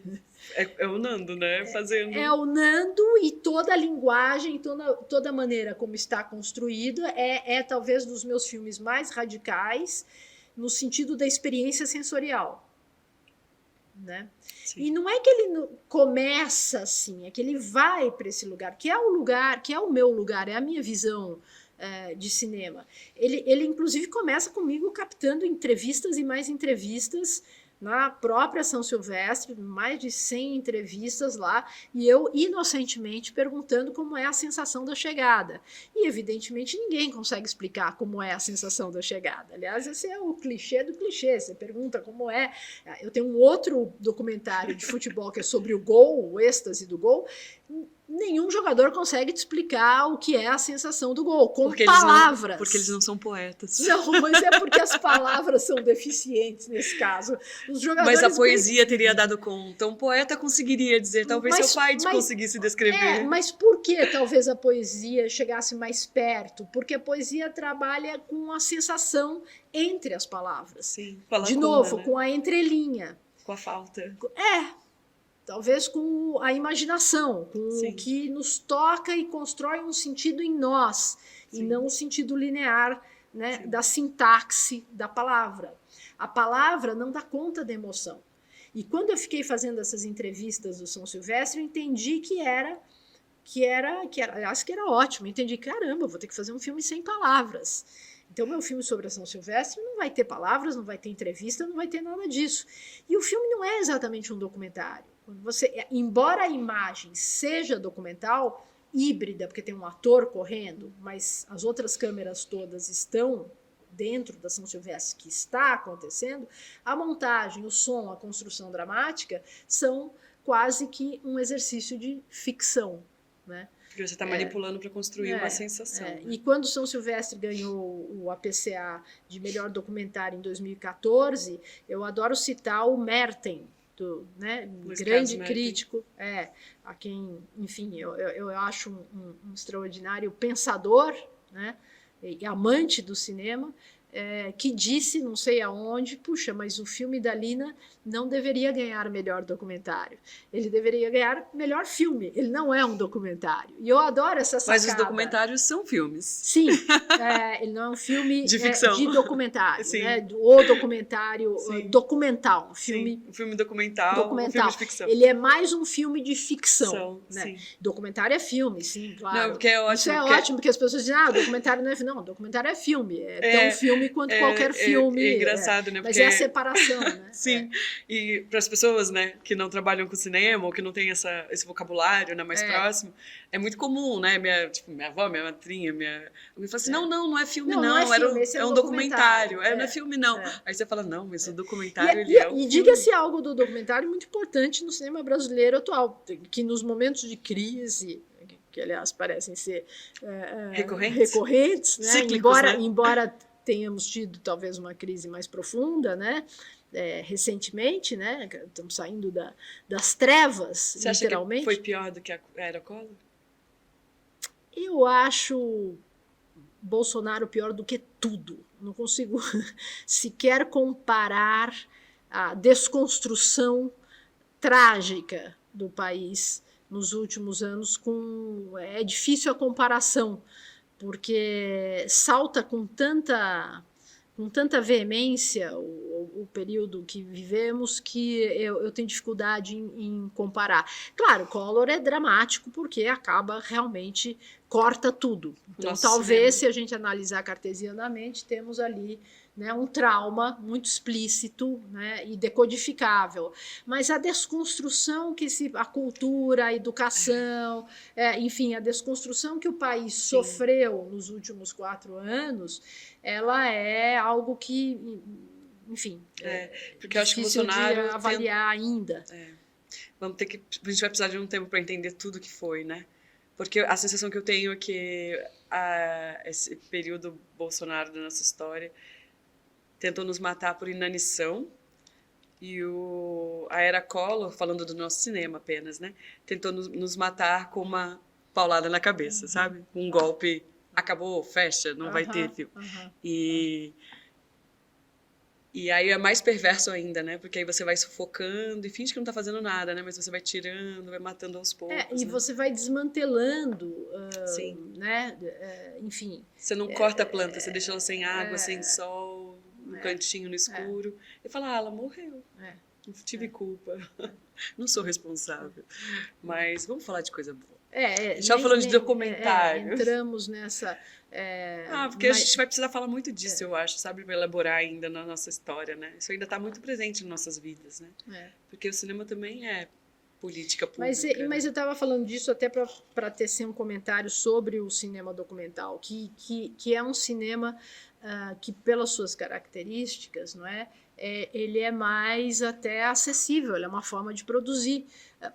É o Nando, né? Fazendo...
É o Nando, e toda a linguagem, toda a maneira como está construído é talvez dos meus filmes mais radicais no sentido da experiência sensorial, né? Sim. E não é que ele começa assim, é que ele vai para esse lugar, que é o meu lugar, é a minha visão de cinema. Ele inclusive começa comigo captando entrevistas e mais entrevistas na própria São Silvestre, mais de 100 entrevistas lá, e eu inocentemente perguntando como é a sensação da chegada. E, evidentemente, ninguém consegue explicar como é a sensação da chegada. Aliás, esse é o clichê do clichê. Você pergunta como é. Eu tenho um outro documentário de futebol que é sobre o gol, o êxtase do gol. Nenhum jogador consegue te explicar o que é a sensação do gol, com palavras.
Porque eles não são poetas.
Não, mas é porque as palavras são deficientes nesse caso. Os jogadores...
Mas a poesia teria dado conta. Um poeta conseguiria dizer, talvez seu pai te conseguisse descrever.
Mas por que talvez a poesia chegasse mais perto? Porque a poesia trabalha com a sensação entre as palavras.
Sim,
de novo, né? Com a entrelinha.
Com a falta.
Talvez com a imaginação, com o que nos toca e constrói um sentido em nós, e não um sentido linear, né, da sintaxe da palavra. A palavra não dá conta da emoção. E quando eu fiquei fazendo essas entrevistas do São Silvestre, eu entendi que era ótimo. Eu entendi, caramba, eu vou ter que fazer um filme sem palavras. Então, meu filme sobre a São Silvestre não vai ter palavras, não vai ter entrevista, não vai ter nada disso. E o filme não é exatamente um documentário. Embora a imagem seja documental, híbrida, porque tem um ator correndo, mas as outras câmeras todas estão dentro da São Silvestre, que está acontecendo, a montagem, o som, a construção dramática são quase que um exercício de ficção, né?
Porque você está manipulando para construir uma sensação. Né?
E quando São Silvestre ganhou o APCA de melhor documentário em 2014, eu adoro citar o Merten, né, grande crítico, a quem, enfim, eu acho um extraordinário pensador, né, e amante do cinema, que disse, não sei aonde, puxa, mas o filme da Lina não deveria ganhar melhor documentário. Ele deveria ganhar melhor filme. Ele não é um documentário. E eu adoro essa sacada.
Mas os documentários são filmes.
Sim. Ele não é um filme
de ficção.
De documentário. Né? O documentário documental. Um filme
documental. Um filme de ficção.
Ele é mais um filme de ficção. Né?
Sim.
Documentário é filme, sim, claro.
Não, porque é ótimo.
Isso é ótimo, porque as pessoas dizem, documentário não é filme. Não, documentário é filme. É tão filme filme quanto qualquer filme.
É engraçado, né?
Mas
porque...
é a separação, né?
Sim, e para as pessoas, né, que não trabalham com cinema ou que não têm esse vocabulário, né, mais próximo, é muito comum, né? Minha avó, minha madrinha, me fala assim, não é filme, não
é filme,
é um documentário. Não é filme, não. Aí você fala, não, mas o documentário, ele é um filme.
E diga-se algo do documentário muito importante no cinema brasileiro atual, que nos momentos de crise, que aliás parecem ser recorrentes, né?
Cíclicos,
embora tenhamos tido talvez uma crise mais profunda, né? Recentemente, né? Estamos saindo das trevas,
você
literalmente.
Acha que foi pior do que a Era Collor?
Eu acho Bolsonaro pior do que tudo. Não consigo sequer comparar a desconstrução trágica do país nos últimos anos com... É difícil a comparação, porque salta com tanta veemência o período que vivemos que eu tenho dificuldade em comparar. Claro, Collor é dramático porque acaba realmente corta tudo. Então, talvez, se a gente analisar cartesianamente, temos ali, né, um trauma muito explícito, né, e decodificável. Mas a desconstrução a cultura, a educação, enfim, a desconstrução que o país sofreu nos últimos 4 anos, ela é algo que, enfim,
porque eu acho que o Bolsonaro
de avaliar ainda.
A gente vai precisar de um tempo para entender tudo que foi, né? Porque a sensação que eu tenho é que esse período Bolsonaro da nossa história tentou nos matar por inanição, e a Era Collor, falando do nosso cinema apenas, né, tentou nos matar com uma paulada na cabeça, sabe? Um golpe, acabou, fecha, não vai ter filme. E aí é mais perverso ainda, né? Porque aí você vai sufocando e finge que não tá fazendo nada, né? Mas você vai tirando, vai matando aos poucos.
E você vai desmantelando, né? Enfim.
Você não corta a planta, você deixa ela sem água, sem sol, no cantinho, no escuro. E fala, ela morreu. Não tive culpa. Não sou responsável. Mas vamos falar de coisa boa. A gente estava falando de documentário.
Entramos nessa...
porque a gente vai precisar falar muito disso, eu acho, sabe? Para elaborar ainda na nossa história, né? Isso ainda está muito presente em nossas vidas, né? Porque o cinema também é política pública.
Mas eu estava falando disso até para tecer um comentário sobre o cinema documental, que é um cinema que, pelas suas características, não é? Ele é mais até acessível, ele é uma forma de produzir.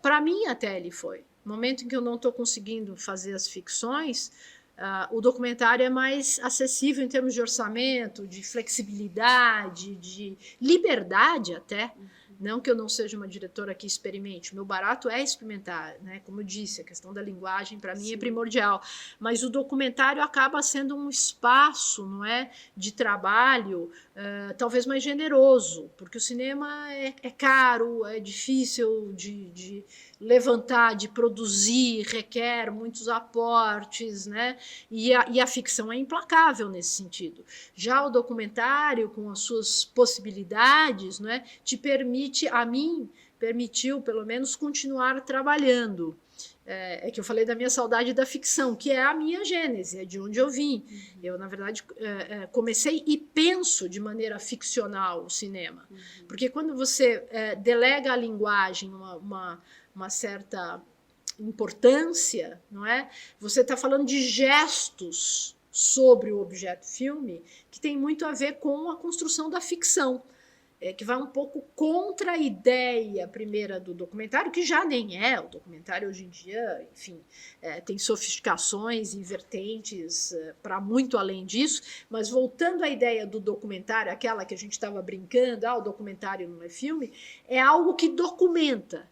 Para mim, até ele foi. No momento em que eu não estou conseguindo fazer as ficções, o documentário é mais acessível em termos de orçamento, de flexibilidade, de liberdade até. Não que eu não seja uma diretora que experimente, o meu barato é experimentar, né? Como eu disse, a questão da linguagem para mim é primordial, mas o documentário acaba sendo um espaço, não é, de trabalho talvez mais generoso, porque o cinema é caro, é difícil de levantar, de produzir, requer muitos aportes, né? E a ficção é implacável nesse sentido. Já o documentário, com as suas possibilidades, não é, permitiu, pelo menos, continuar trabalhando. É que eu falei da minha saudade da ficção, que é a minha gênese, é de onde eu vim. Eu, na verdade, comecei e penso de maneira ficcional o cinema. Porque quando você delega à linguagem uma certa importância, não é? Você está falando de gestos sobre o objeto filme que tem muito a ver com a construção da ficção. Que vai um pouco contra a ideia primeira do documentário, que já nem é. O documentário hoje em dia, enfim, tem sofisticações e vertentes para muito além disso, mas voltando à ideia do documentário, aquela que a gente estava brincando, o documentário não é filme, é algo que documenta.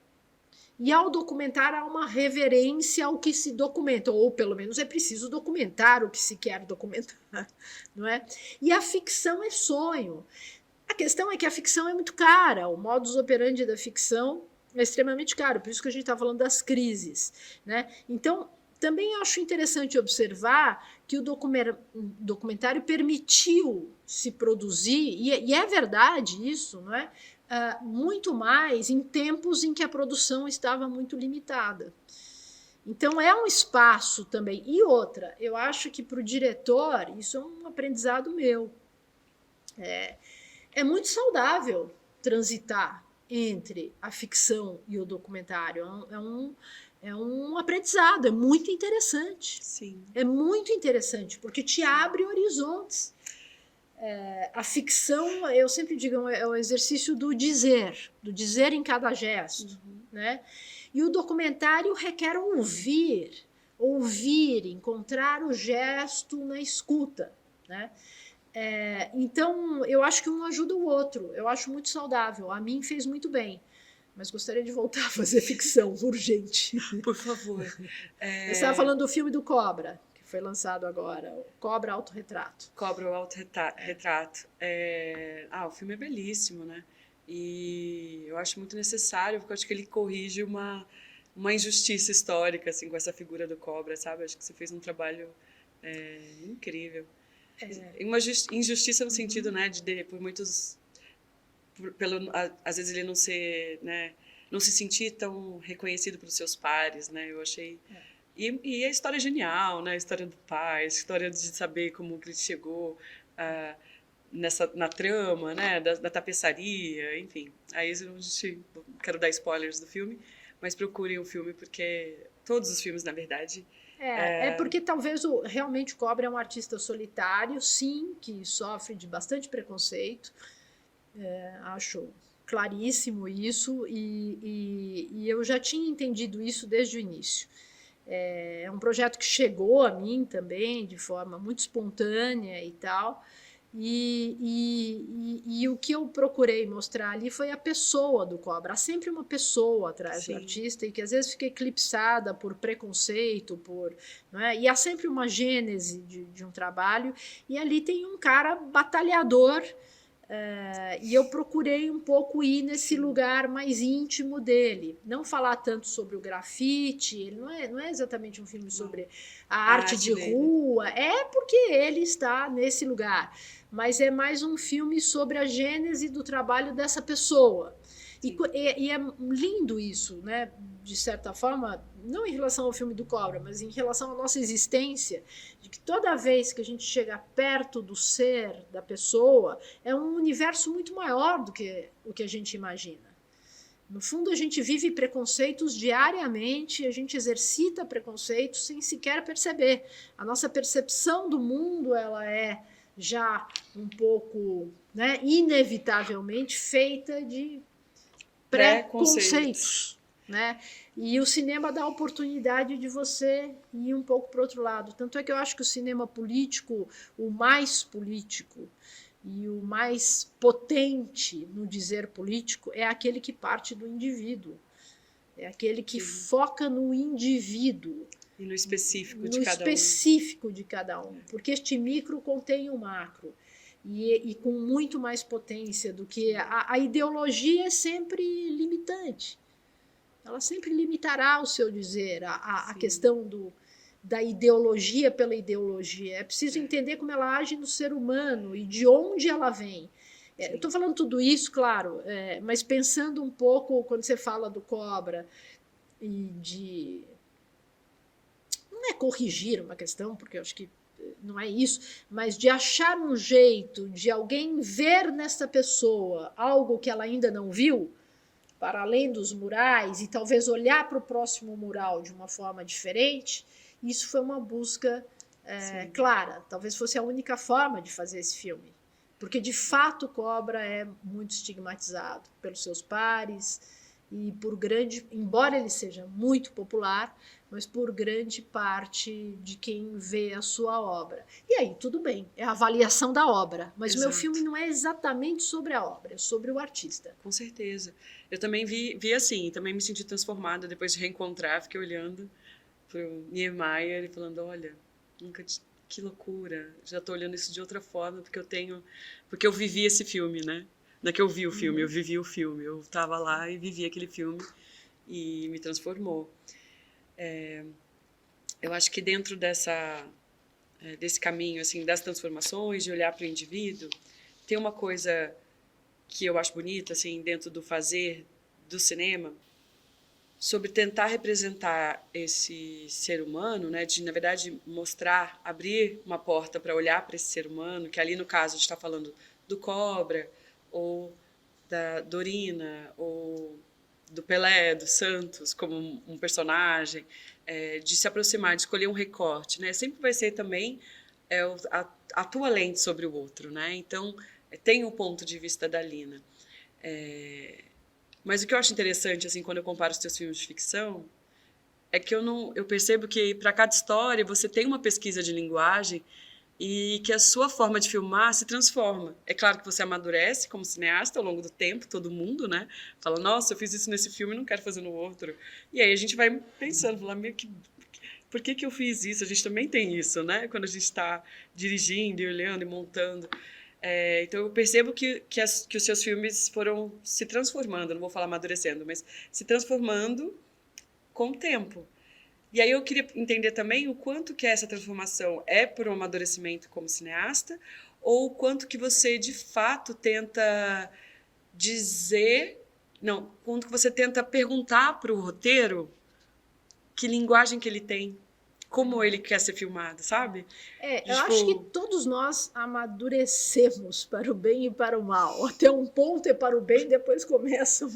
E ao documentar há uma reverência ao que se documenta, ou pelo menos é preciso documentar o que se quer documentar, não é? E a ficção é sonho. A questão é que a ficção é muito cara, o modus operandi da ficção é extremamente caro, por isso que a gente está falando das crises, né? Então, também acho interessante observar que o documentário permitiu se produzir, e é verdade isso, não é? Muito mais em tempos em que a produção estava muito limitada. Então, é um espaço também. E outra, eu acho que para o diretor, isso é um aprendizado meu, É muito saudável transitar entre a ficção e o documentário. É um aprendizado, é muito interessante.
Sim.
É muito interessante, porque te abre horizontes. A ficção, eu sempre digo, é o exercício do dizer em cada gesto. Né? E o documentário requer ouvir, encontrar o gesto na escuta. Né? Então, eu acho que um ajuda o outro. Eu acho muito saudável. A mim fez muito bem. Mas gostaria de voltar a fazer ficção, urgente.
Por favor.
Você estava falando do filme do Cobra, que foi lançado agora. O Cobra Autorretrato.
Cobra, o Autorretrato. O filme é belíssimo, né? E eu acho muito necessário, porque eu acho que ele corrige uma injustiça histórica, assim, com essa figura do Cobra, sabe? Acho que você fez um trabalho incrível. Uma injustiça no sentido, né, por muitos... às vezes ele não ser, né, não se sentir tão reconhecido pelos seus pares, né? Eu achei... E a história é genial, né? A história do pai, a história de saber como ele chegou na trama, né? Da tapeçaria, enfim. Aí não quero dar spoilers do filme, mas procurem o filme, porque todos os filmes, na verdade...
porque talvez realmente o Cobra é um artista solitário, sim, que sofre de bastante preconceito. Acho claríssimo isso, e eu já tinha entendido isso desde o início. É um projeto que chegou a mim também de forma muito espontânea e tal, e o que eu procurei mostrar ali foi a pessoa do Cobra. Há sempre uma pessoa atrás do artista, e que às vezes fica eclipsada por preconceito, não é? E há sempre uma gênese de um trabalho, e ali tem um cara batalhador. E eu procurei um pouco ir nesse lugar mais íntimo dele, não falar tanto sobre o grafite. Ele não é exatamente um filme sobre a arte de rua, porque ele está nesse lugar, mas é mais um filme sobre a gênese do trabalho dessa pessoa. E é lindo isso, né? De certa forma, não em relação ao filme do Cobra, mas em relação à nossa existência, de que toda vez que a gente chega perto do ser da pessoa, é um universo muito maior do que o que a gente imagina. No fundo, a gente vive preconceitos diariamente, a gente exercita preconceitos sem sequer perceber. A nossa percepção do mundo, ela é já um pouco, né, inevitavelmente feita de preconceitos, né? E o cinema dá a oportunidade de você ir um pouco para o outro lado. Tanto é que eu acho que o cinema político, o mais político e o mais potente no dizer político, é aquele que parte do indivíduo. É aquele que foca no indivíduo.
E no específico
de cada um. Porque este micro contém o macro. E com muito mais potência do que... A ideologia é sempre limitante. Ela sempre limitará o seu dizer. A questão da ideologia pela ideologia. É preciso entender como ela age no ser humano e de onde ela vem. Eu estou falando tudo isso, claro, mas pensando um pouco, quando você fala do Cobra, e de... Não é corrigir uma questão, porque eu acho que não é isso, mas de achar um jeito de alguém ver nessa pessoa algo que ela ainda não viu, para além dos murais, e talvez olhar para o próximo mural de uma forma diferente. Isso foi uma busca clara. Talvez fosse a única forma de fazer esse filme. Porque, de fato, Cobra é muito estigmatizado pelos seus pares e por embora ele seja muito popular, mas por grande parte de quem vê a sua obra. E aí, tudo bem, é a avaliação da obra, mas o meu filme não é exatamente sobre a obra, é sobre o artista.
Com certeza. Eu também vi assim, também me senti transformada depois de reencontrar, fiquei olhando para o Niemeyer e falando, olha, que loucura, já estou olhando isso de outra forma, porque eu vivi esse filme, né? Não é que eu vi o filme, eu vivi o filme, eu estava lá e vivi aquele filme e me transformou. Eu acho que dentro desse caminho, assim, das transformações, de olhar para o indivíduo, tem uma coisa que eu acho bonita, assim, dentro do fazer do cinema, sobre tentar representar esse ser humano, né, de, na verdade, abrir uma porta para olhar para esse ser humano, que ali, no caso, a gente está falando do Cobra, ou da Dorina, ou do Pelé, do Santos, como um personagem, de se aproximar, de escolher um recorte, né? Sempre vai ser também a tua lente sobre o outro, né? Então, tem o ponto de vista da Lina. Mas o que eu acho interessante, assim, quando eu comparo os teus filmes de ficção, é que eu percebo que para cada história você tem uma pesquisa de linguagem e que a sua forma de filmar se transforma. É claro que você amadurece como cineasta ao longo do tempo, todo mundo, né? Fala, nossa, eu fiz isso nesse filme e não quero fazer no outro. E aí a gente vai pensando, fala, meio que, por que eu fiz isso? A gente também tem isso, né? Quando a gente está dirigindo e olhando e montando. Então eu percebo que os seus filmes foram se transformando, não vou falar amadurecendo, mas se transformando com o tempo. E aí eu queria entender também o quanto que essa transformação é por um amadurecimento como cineasta ou o quanto que você, de fato, tenta dizer... Não, quanto que você tenta perguntar para o roteiro que linguagem que ele tem, como ele quer ser filmado, sabe?
Eu acho que todos nós amadurecemos para o bem e para o mal. Até um ponto é para o bem, depois começa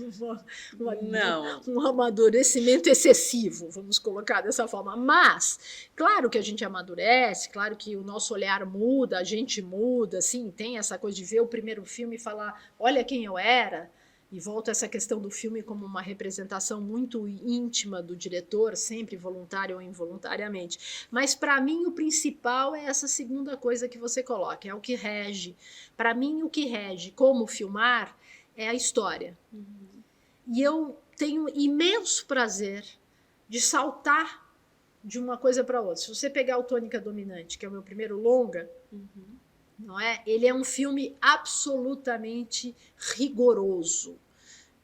um amadurecimento excessivo, vamos colocar dessa forma. Mas, claro que a gente amadurece, claro que o nosso olhar muda, a gente muda, assim, tem essa coisa de ver o primeiro filme e falar, olha quem eu era. E volta essa questão do filme como uma representação muito íntima do diretor, sempre voluntário ou involuntariamente. Mas, para mim, o principal é essa segunda coisa que você coloca, é o que rege. Para mim, o que rege como filmar é a história. E eu tenho imenso prazer de saltar de uma coisa para outra. Se você pegar o Tônica Dominante, que é o meu primeiro longa... Não é? Ele é um filme absolutamente rigoroso,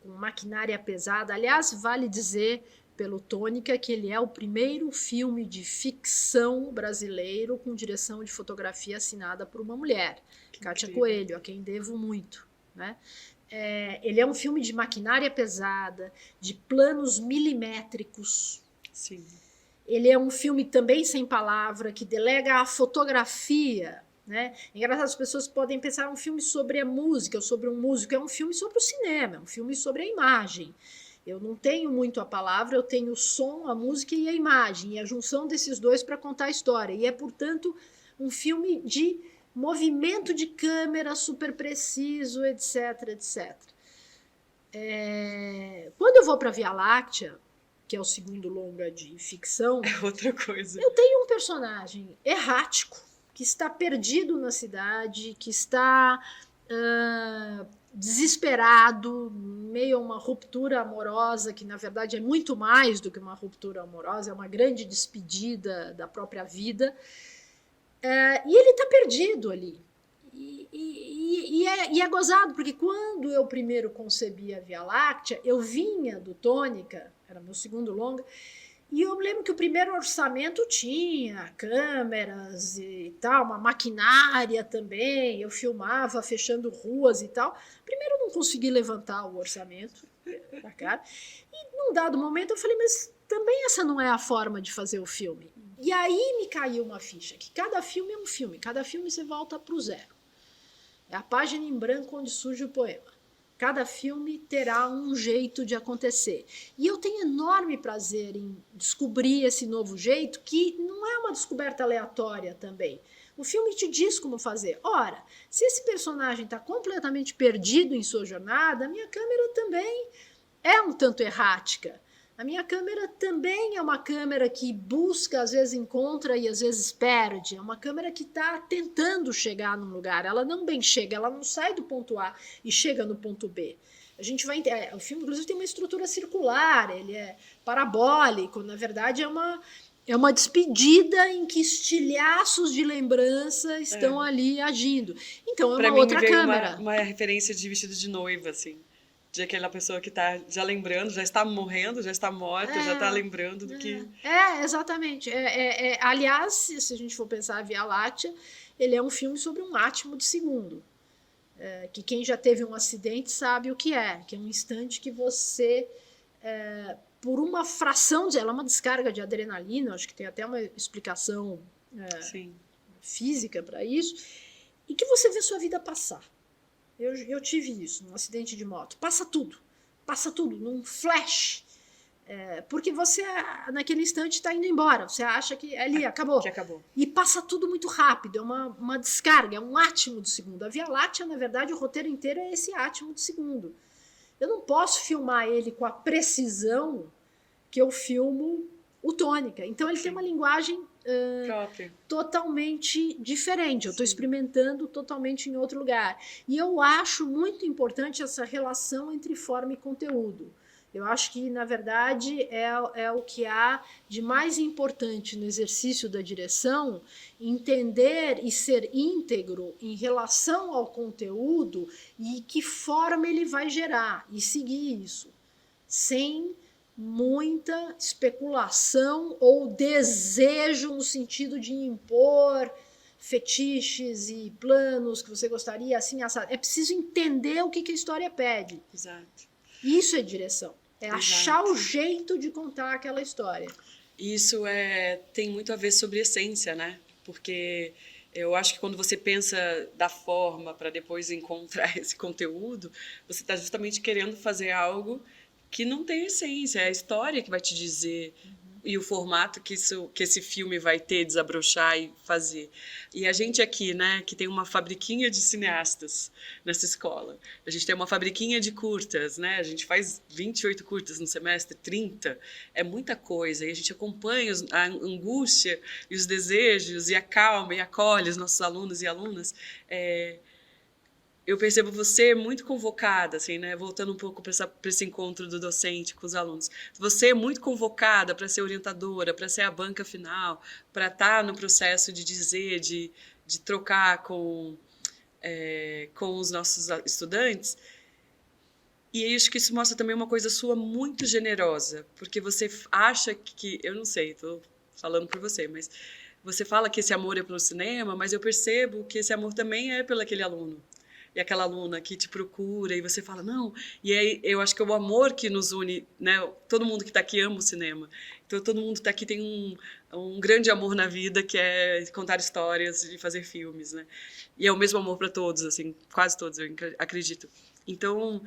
com maquinária pesada. Aliás, vale dizer pelo Tônica que ele é o primeiro filme de ficção brasileiro com direção de fotografia assinada por uma mulher, Kátia Coelho, a quem devo muito, né? Ele é um filme de maquinária pesada, de planos milimétricos.
Sim.
Ele é um filme também sem palavra, que delega a fotografia. Né? Engraçado, as pessoas podem pensar um filme sobre a música ou sobre um músico, é um filme sobre o cinema, é um filme sobre a imagem. Eu não tenho muito a palavra, eu tenho o som, a música e a imagem, e a junção desses dois para contar a história. E é, portanto, um filme de movimento de câmera super preciso, etc, etc. Quando eu vou para Via Láctea, que é o segundo longa de ficção,
é outra coisa.
Eu tenho um personagem errático, que está perdido na cidade, que está desesperado, meio a uma ruptura amorosa, que na verdade é muito mais do que uma ruptura amorosa, é uma grande despedida da própria vida. E ele está perdido ali. E é gozado, porque quando eu primeiro concebi a Via Láctea, eu vinha do Tônica, era meu segundo longa, e eu lembro que o primeiro orçamento tinha câmeras e tal, uma maquinária também, eu filmava fechando ruas e tal. Primeiro eu não consegui levantar o orçamento pra cá. E num dado momento eu falei, mas também essa não é a forma de fazer o filme. E aí me caiu uma ficha, que cada filme é um filme, cada filme você volta pro zero. É a página em branco onde surge o poema. Cada filme terá um jeito de acontecer. E eu tenho enorme prazer em descobrir esse novo jeito, que não é uma descoberta aleatória também. O filme te diz como fazer. Ora, se esse personagem está completamente perdido em sua jornada, a minha câmera também é um tanto errática. A minha câmera também é uma câmera que busca, às vezes encontra e às vezes perde. É uma câmera que está tentando chegar num lugar. Ela não bem chega, ela não sai do ponto A e chega no ponto B. A gente vai, o filme, inclusive, tem uma estrutura circular, ele é parabólico, na verdade é uma despedida em que estilhaços de lembrança estão ali agindo. Então é uma outra câmera.
Uma referência de Vestido de Noiva, assim. De aquela pessoa que está já lembrando, já está morrendo, já está morta, já está lembrando do que...
Exatamente. Aliás, se a gente for pensar a Via Láctea, ele é um filme sobre um átimo de segundo. Que quem já teve um acidente sabe o que é um instante que você, por uma fração, ela é uma descarga de adrenalina, acho que tem até uma explicação física para isso, e que você vê sua vida passar. Eu tive isso, num acidente de moto. Passa tudo, num flash. Porque você, naquele instante, está indo embora. Você acha que ali acabou.
Que acabou.
E passa tudo muito rápido, é uma descarga, é um átimo de segundo. A Via Láctea, na verdade, o roteiro inteiro é esse átimo de segundo. Eu não posso filmar ele com a precisão que eu filmo o Tônica. Então ele tem uma linguagem totalmente diferente. Eu estou experimentando totalmente em outro lugar. E eu acho muito importante essa relação entre forma e conteúdo. Eu acho que, na verdade, é o que há de mais importante no exercício da direção, entender e ser íntegro em relação ao conteúdo e que forma ele vai gerar, e seguir isso, sem muita especulação ou desejo no sentido de impor fetiches e planos que você gostaria, assim, assado. É preciso entender o que a história pede.
Exato.
Isso é direção. É achar o jeito de contar aquela história.
Isso tem muito a ver sobre essência, né? Porque eu acho que quando você pensa da forma para depois encontrar esse conteúdo, você está justamente querendo fazer algo que não tem essência. É a história que vai te dizer e o formato que esse filme vai ter, desabrochar e fazer. E a gente aqui, né, que tem uma fabriquinha de cineastas nessa escola, a gente tem uma fabriquinha de curtas, né, a gente faz 28 curtas no semestre, 30, é muita coisa, e a gente acompanha a angústia e os desejos, e acalma e acolhe os nossos alunos e alunas. Eu percebo você muito convocada, assim, né? Voltando um pouco para esse encontro do docente com os alunos. Você é muito convocada para ser orientadora, para ser a banca final, para estar no processo de dizer, de trocar com os nossos estudantes. E eu acho que isso mostra também uma coisa sua muito generosa, porque você acha que... Eu não sei, estou falando por você, mas você fala que esse amor é pelo cinema, mas eu percebo que esse amor também é pelo aquele aluno. E aquela aluna que te procura e você fala, não. E aí eu acho que é o amor que nos une, né? Todo mundo que está aqui ama o cinema. Então todo mundo que está aqui tem um grande amor na vida, que é contar histórias e fazer filmes, né? E é o mesmo amor para todos, assim, quase todos, eu acredito. Então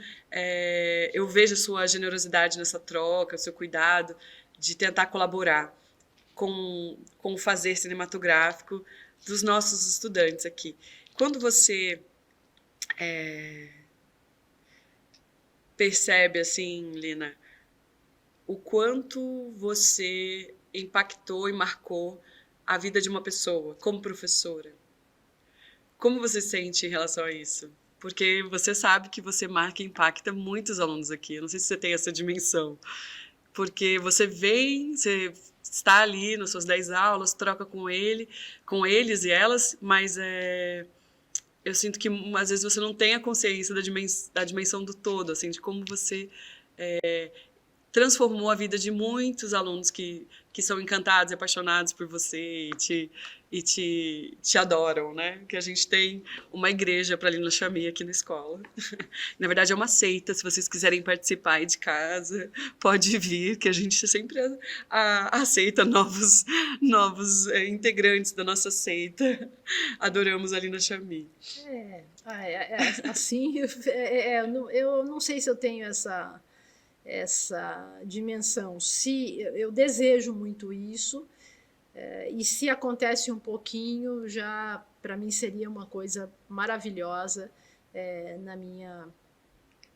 eu vejo a sua generosidade nessa troca, o seu cuidado de tentar colaborar com o fazer cinematográfico dos nossos estudantes aqui. Quando você percebe, assim, Lina, o quanto você impactou e marcou a vida de uma pessoa como professora? Como você sente em relação a isso? Porque você sabe que você marca e impacta muitos alunos aqui. Eu não sei se você tem essa dimensão. Porque você vem, você está ali nas suas 10 aulas, troca com eles e elas, mas eu sinto que às vezes você não tem a consciência da dimensão do todo, assim, de como você transformou a vida de muitos alunos que são encantados e apaixonados por você e te adoram, né? Que a gente tem uma igreja para Lina Chamie aqui na escola. Na verdade, é uma seita. Se vocês quiserem participar aí de casa, pode vir, que a gente sempre aceita novos integrantes da nossa seita. Adoramos a Lina Chamie.
Assim, eu não sei se eu tenho essa dimensão. Se eu desejo muito isso, e se acontece um pouquinho, já para mim seria uma coisa maravilhosa na minha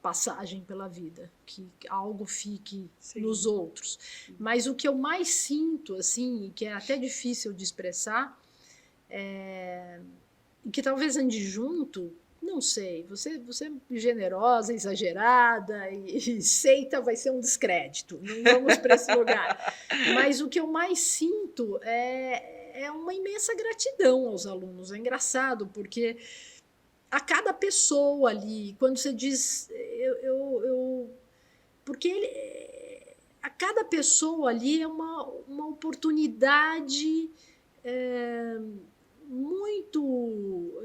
passagem pela vida, que algo fique nos outros. Mas o que eu mais sinto, assim, que é até difícil de expressar, e que talvez ande junto, não sei, você é generosa, exagerada, e seita vai ser um descrédito, não vamos para esse lugar. Mas o que eu mais sinto é uma imensa gratidão aos alunos. É engraçado, porque a cada pessoa ali, quando você diz... porque a cada pessoa ali é uma oportunidade muito...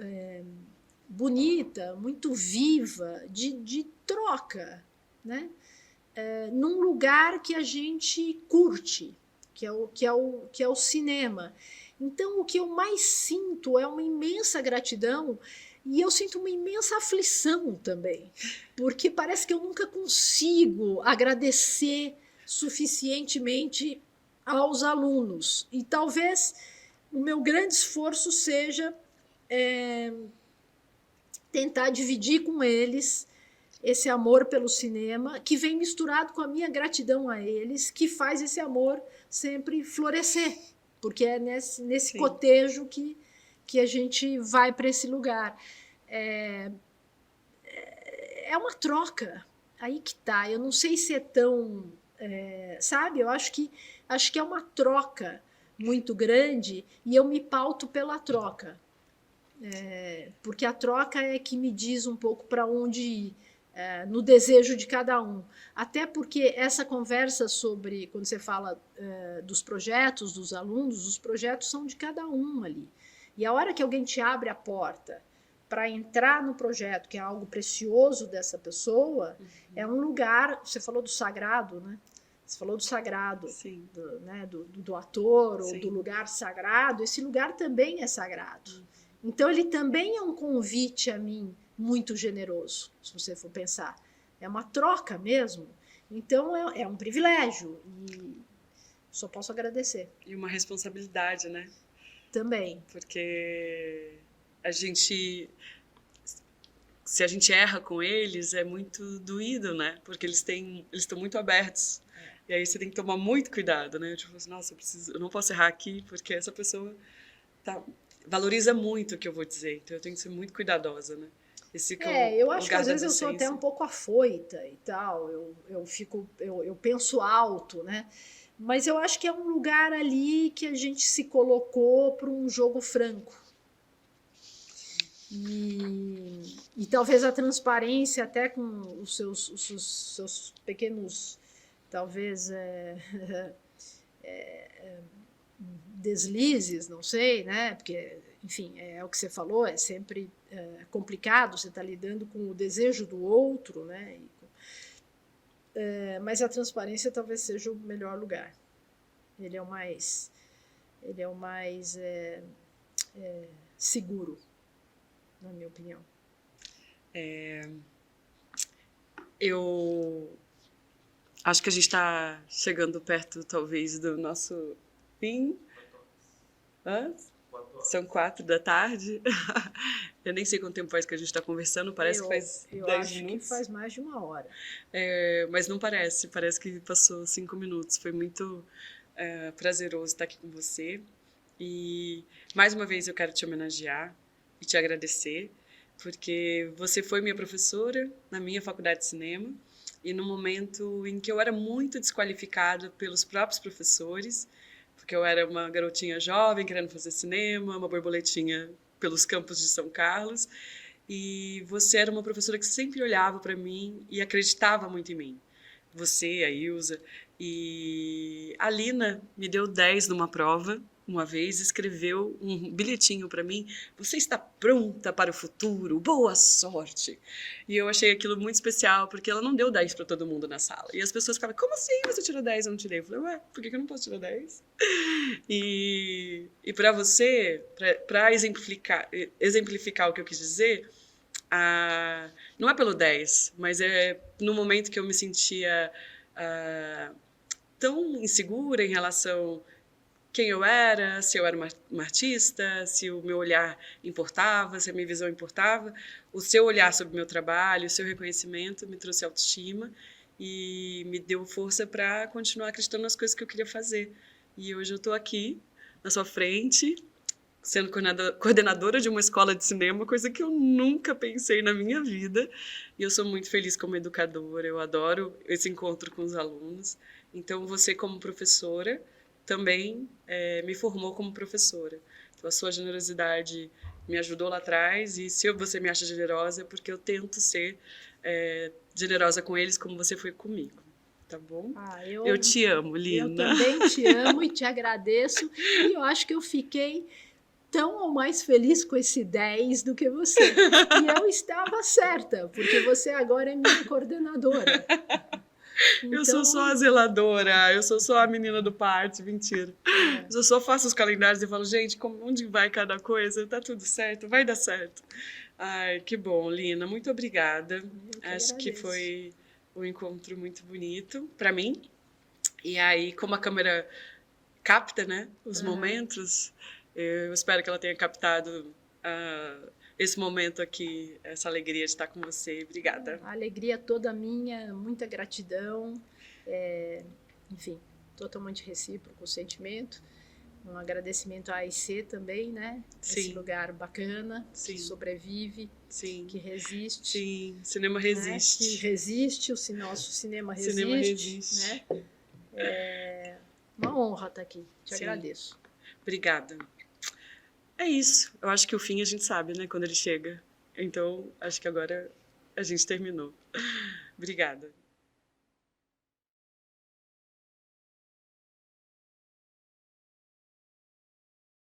bonita, muito viva, de troca, né? Num lugar que a gente curte, que é o cinema. Então, o que eu mais sinto é uma imensa gratidão E eu sinto uma imensa aflição também, porque parece que eu nunca consigo agradecer suficientemente aos alunos. E talvez o meu grande esforço seja tentar dividir com eles esse amor pelo cinema, que vem misturado com a minha gratidão a eles, que faz esse amor sempre florescer, porque é nesse cotejo que a gente vai para esse lugar. É uma troca, aí que tá. Eu não sei se é tão... sabe? Eu acho que é uma troca muito grande e eu me pauto pela troca. Porque a troca é que me diz um pouco para onde ir, no desejo de cada um. Até porque essa conversa sobre, quando você fala dos projetos, dos alunos, os projetos são de cada um ali. E a hora que alguém te abre a porta para entrar no projeto, que é algo precioso dessa pessoa, é um lugar... Você falou do sagrado, né? Você falou do sagrado, do ator, ou do lugar sagrado. Esse lugar também é sagrado. Então, ele também é um convite a mim muito generoso, se você for pensar. É uma troca mesmo. Então, é um privilégio e só posso agradecer.
E uma responsabilidade, né?
Também.
Porque se a gente erra com eles, é muito doído, né? Porque eles estão muito abertos. E aí você tem que tomar muito cuidado, né? Tipo assim, nossa, eu não posso errar aqui, porque essa pessoa valoriza muito o que eu vou dizer. Então eu tenho que ser muito cuidadosa, né?
Eu acho que às vezes eu sou até um pouco afoita e tal. Eu penso alto, né? Mas eu acho que é um lugar ali que a gente se colocou para um jogo franco. E talvez a transparência, até com os seus pequenos, talvez, deslizes, não sei, né? Porque, enfim, é o que você falou, é sempre complicado, você está lidando com o desejo do outro, né? Mas a transparência talvez seja o melhor lugar. Ele é o mais seguro, na minha opinião.
Eu acho que a gente está chegando perto, talvez, do nosso fim. São 4h. Eu nem sei quanto tempo faz que a gente está conversando, parece que faz 10 minutos.
Eu acho que faz mais de 1 hora.
Mas não parece que passou 5 minutos. Foi muito prazeroso estar aqui com você. E, mais uma vez, eu quero te homenagear e te agradecer, porque você foi minha professora na minha faculdade de cinema, e no momento em que eu era muito desqualificada pelos próprios professores, porque eu era uma garotinha jovem querendo fazer cinema, uma borboletinha pelos campos de São Carlos, e você era uma professora que sempre olhava para mim e acreditava muito em mim. Você, a Ilza, e a Lina me deu 10 numa prova, uma vez, escreveu um bilhetinho para mim: você está pronta para o futuro, boa sorte. E eu achei aquilo muito especial, porque ela não deu 10 para todo mundo na sala. E as pessoas ficavam: como assim você tirou 10? Eu não tirei. Eu falei: ué, por que eu não posso tirar 10? E para você, para exemplificar o que eu quis dizer, não é pelo 10, mas é no momento que eu me sentia tão insegura em relação quem eu era, se eu era uma artista, se o meu olhar importava, se a minha visão importava. O seu olhar sobre o meu trabalho, o seu reconhecimento me trouxe autoestima e me deu força para continuar acreditando nas coisas que eu queria fazer. E hoje eu estou aqui, na sua frente, sendo coordenadora de uma escola de cinema, coisa que eu nunca pensei na minha vida. E eu sou muito feliz como educadora, eu adoro esse encontro com os alunos. Então, você como professora também me formou como professora. Então, a sua generosidade me ajudou lá atrás, e se você me acha generosa é porque eu tento ser generosa com eles como você foi comigo. Tá bom? Eu te amo, Lina.
Eu também te amo e te agradeço. E eu acho que eu fiquei tão ou mais feliz com esse 10 do que você. E eu estava certa, porque você agora é minha coordenadora.
Então... Eu sou só a zeladora, eu sou só a menina do party, mentira. Eu só faço os calendários e falo: gente, onde vai cada coisa? Tá tudo certo, vai dar certo. Ai, que bom, Lina. Muito obrigada.
Acho
que foi um encontro muito bonito para mim. E aí, como a câmera capta, né, os momentos, eu espero que ela tenha captado esse momento aqui, essa alegria de estar com você. Obrigada.
A alegria toda minha, muita gratidão. Enfim, totalmente recíproco o sentimento. Um agradecimento à AIC também, né?
Sim.
Esse lugar bacana,
Sim.
que sobrevive,
Sim.
que resiste.
Sim, cinema resiste.
Né? Que resiste, o nosso cinema resiste.
Cinema resiste.
Né? É uma honra estar aqui, te agradeço.
Obrigada. É isso, eu acho que o fim a gente sabe, né? Quando ele chega. Então, acho que agora a gente terminou. Obrigada.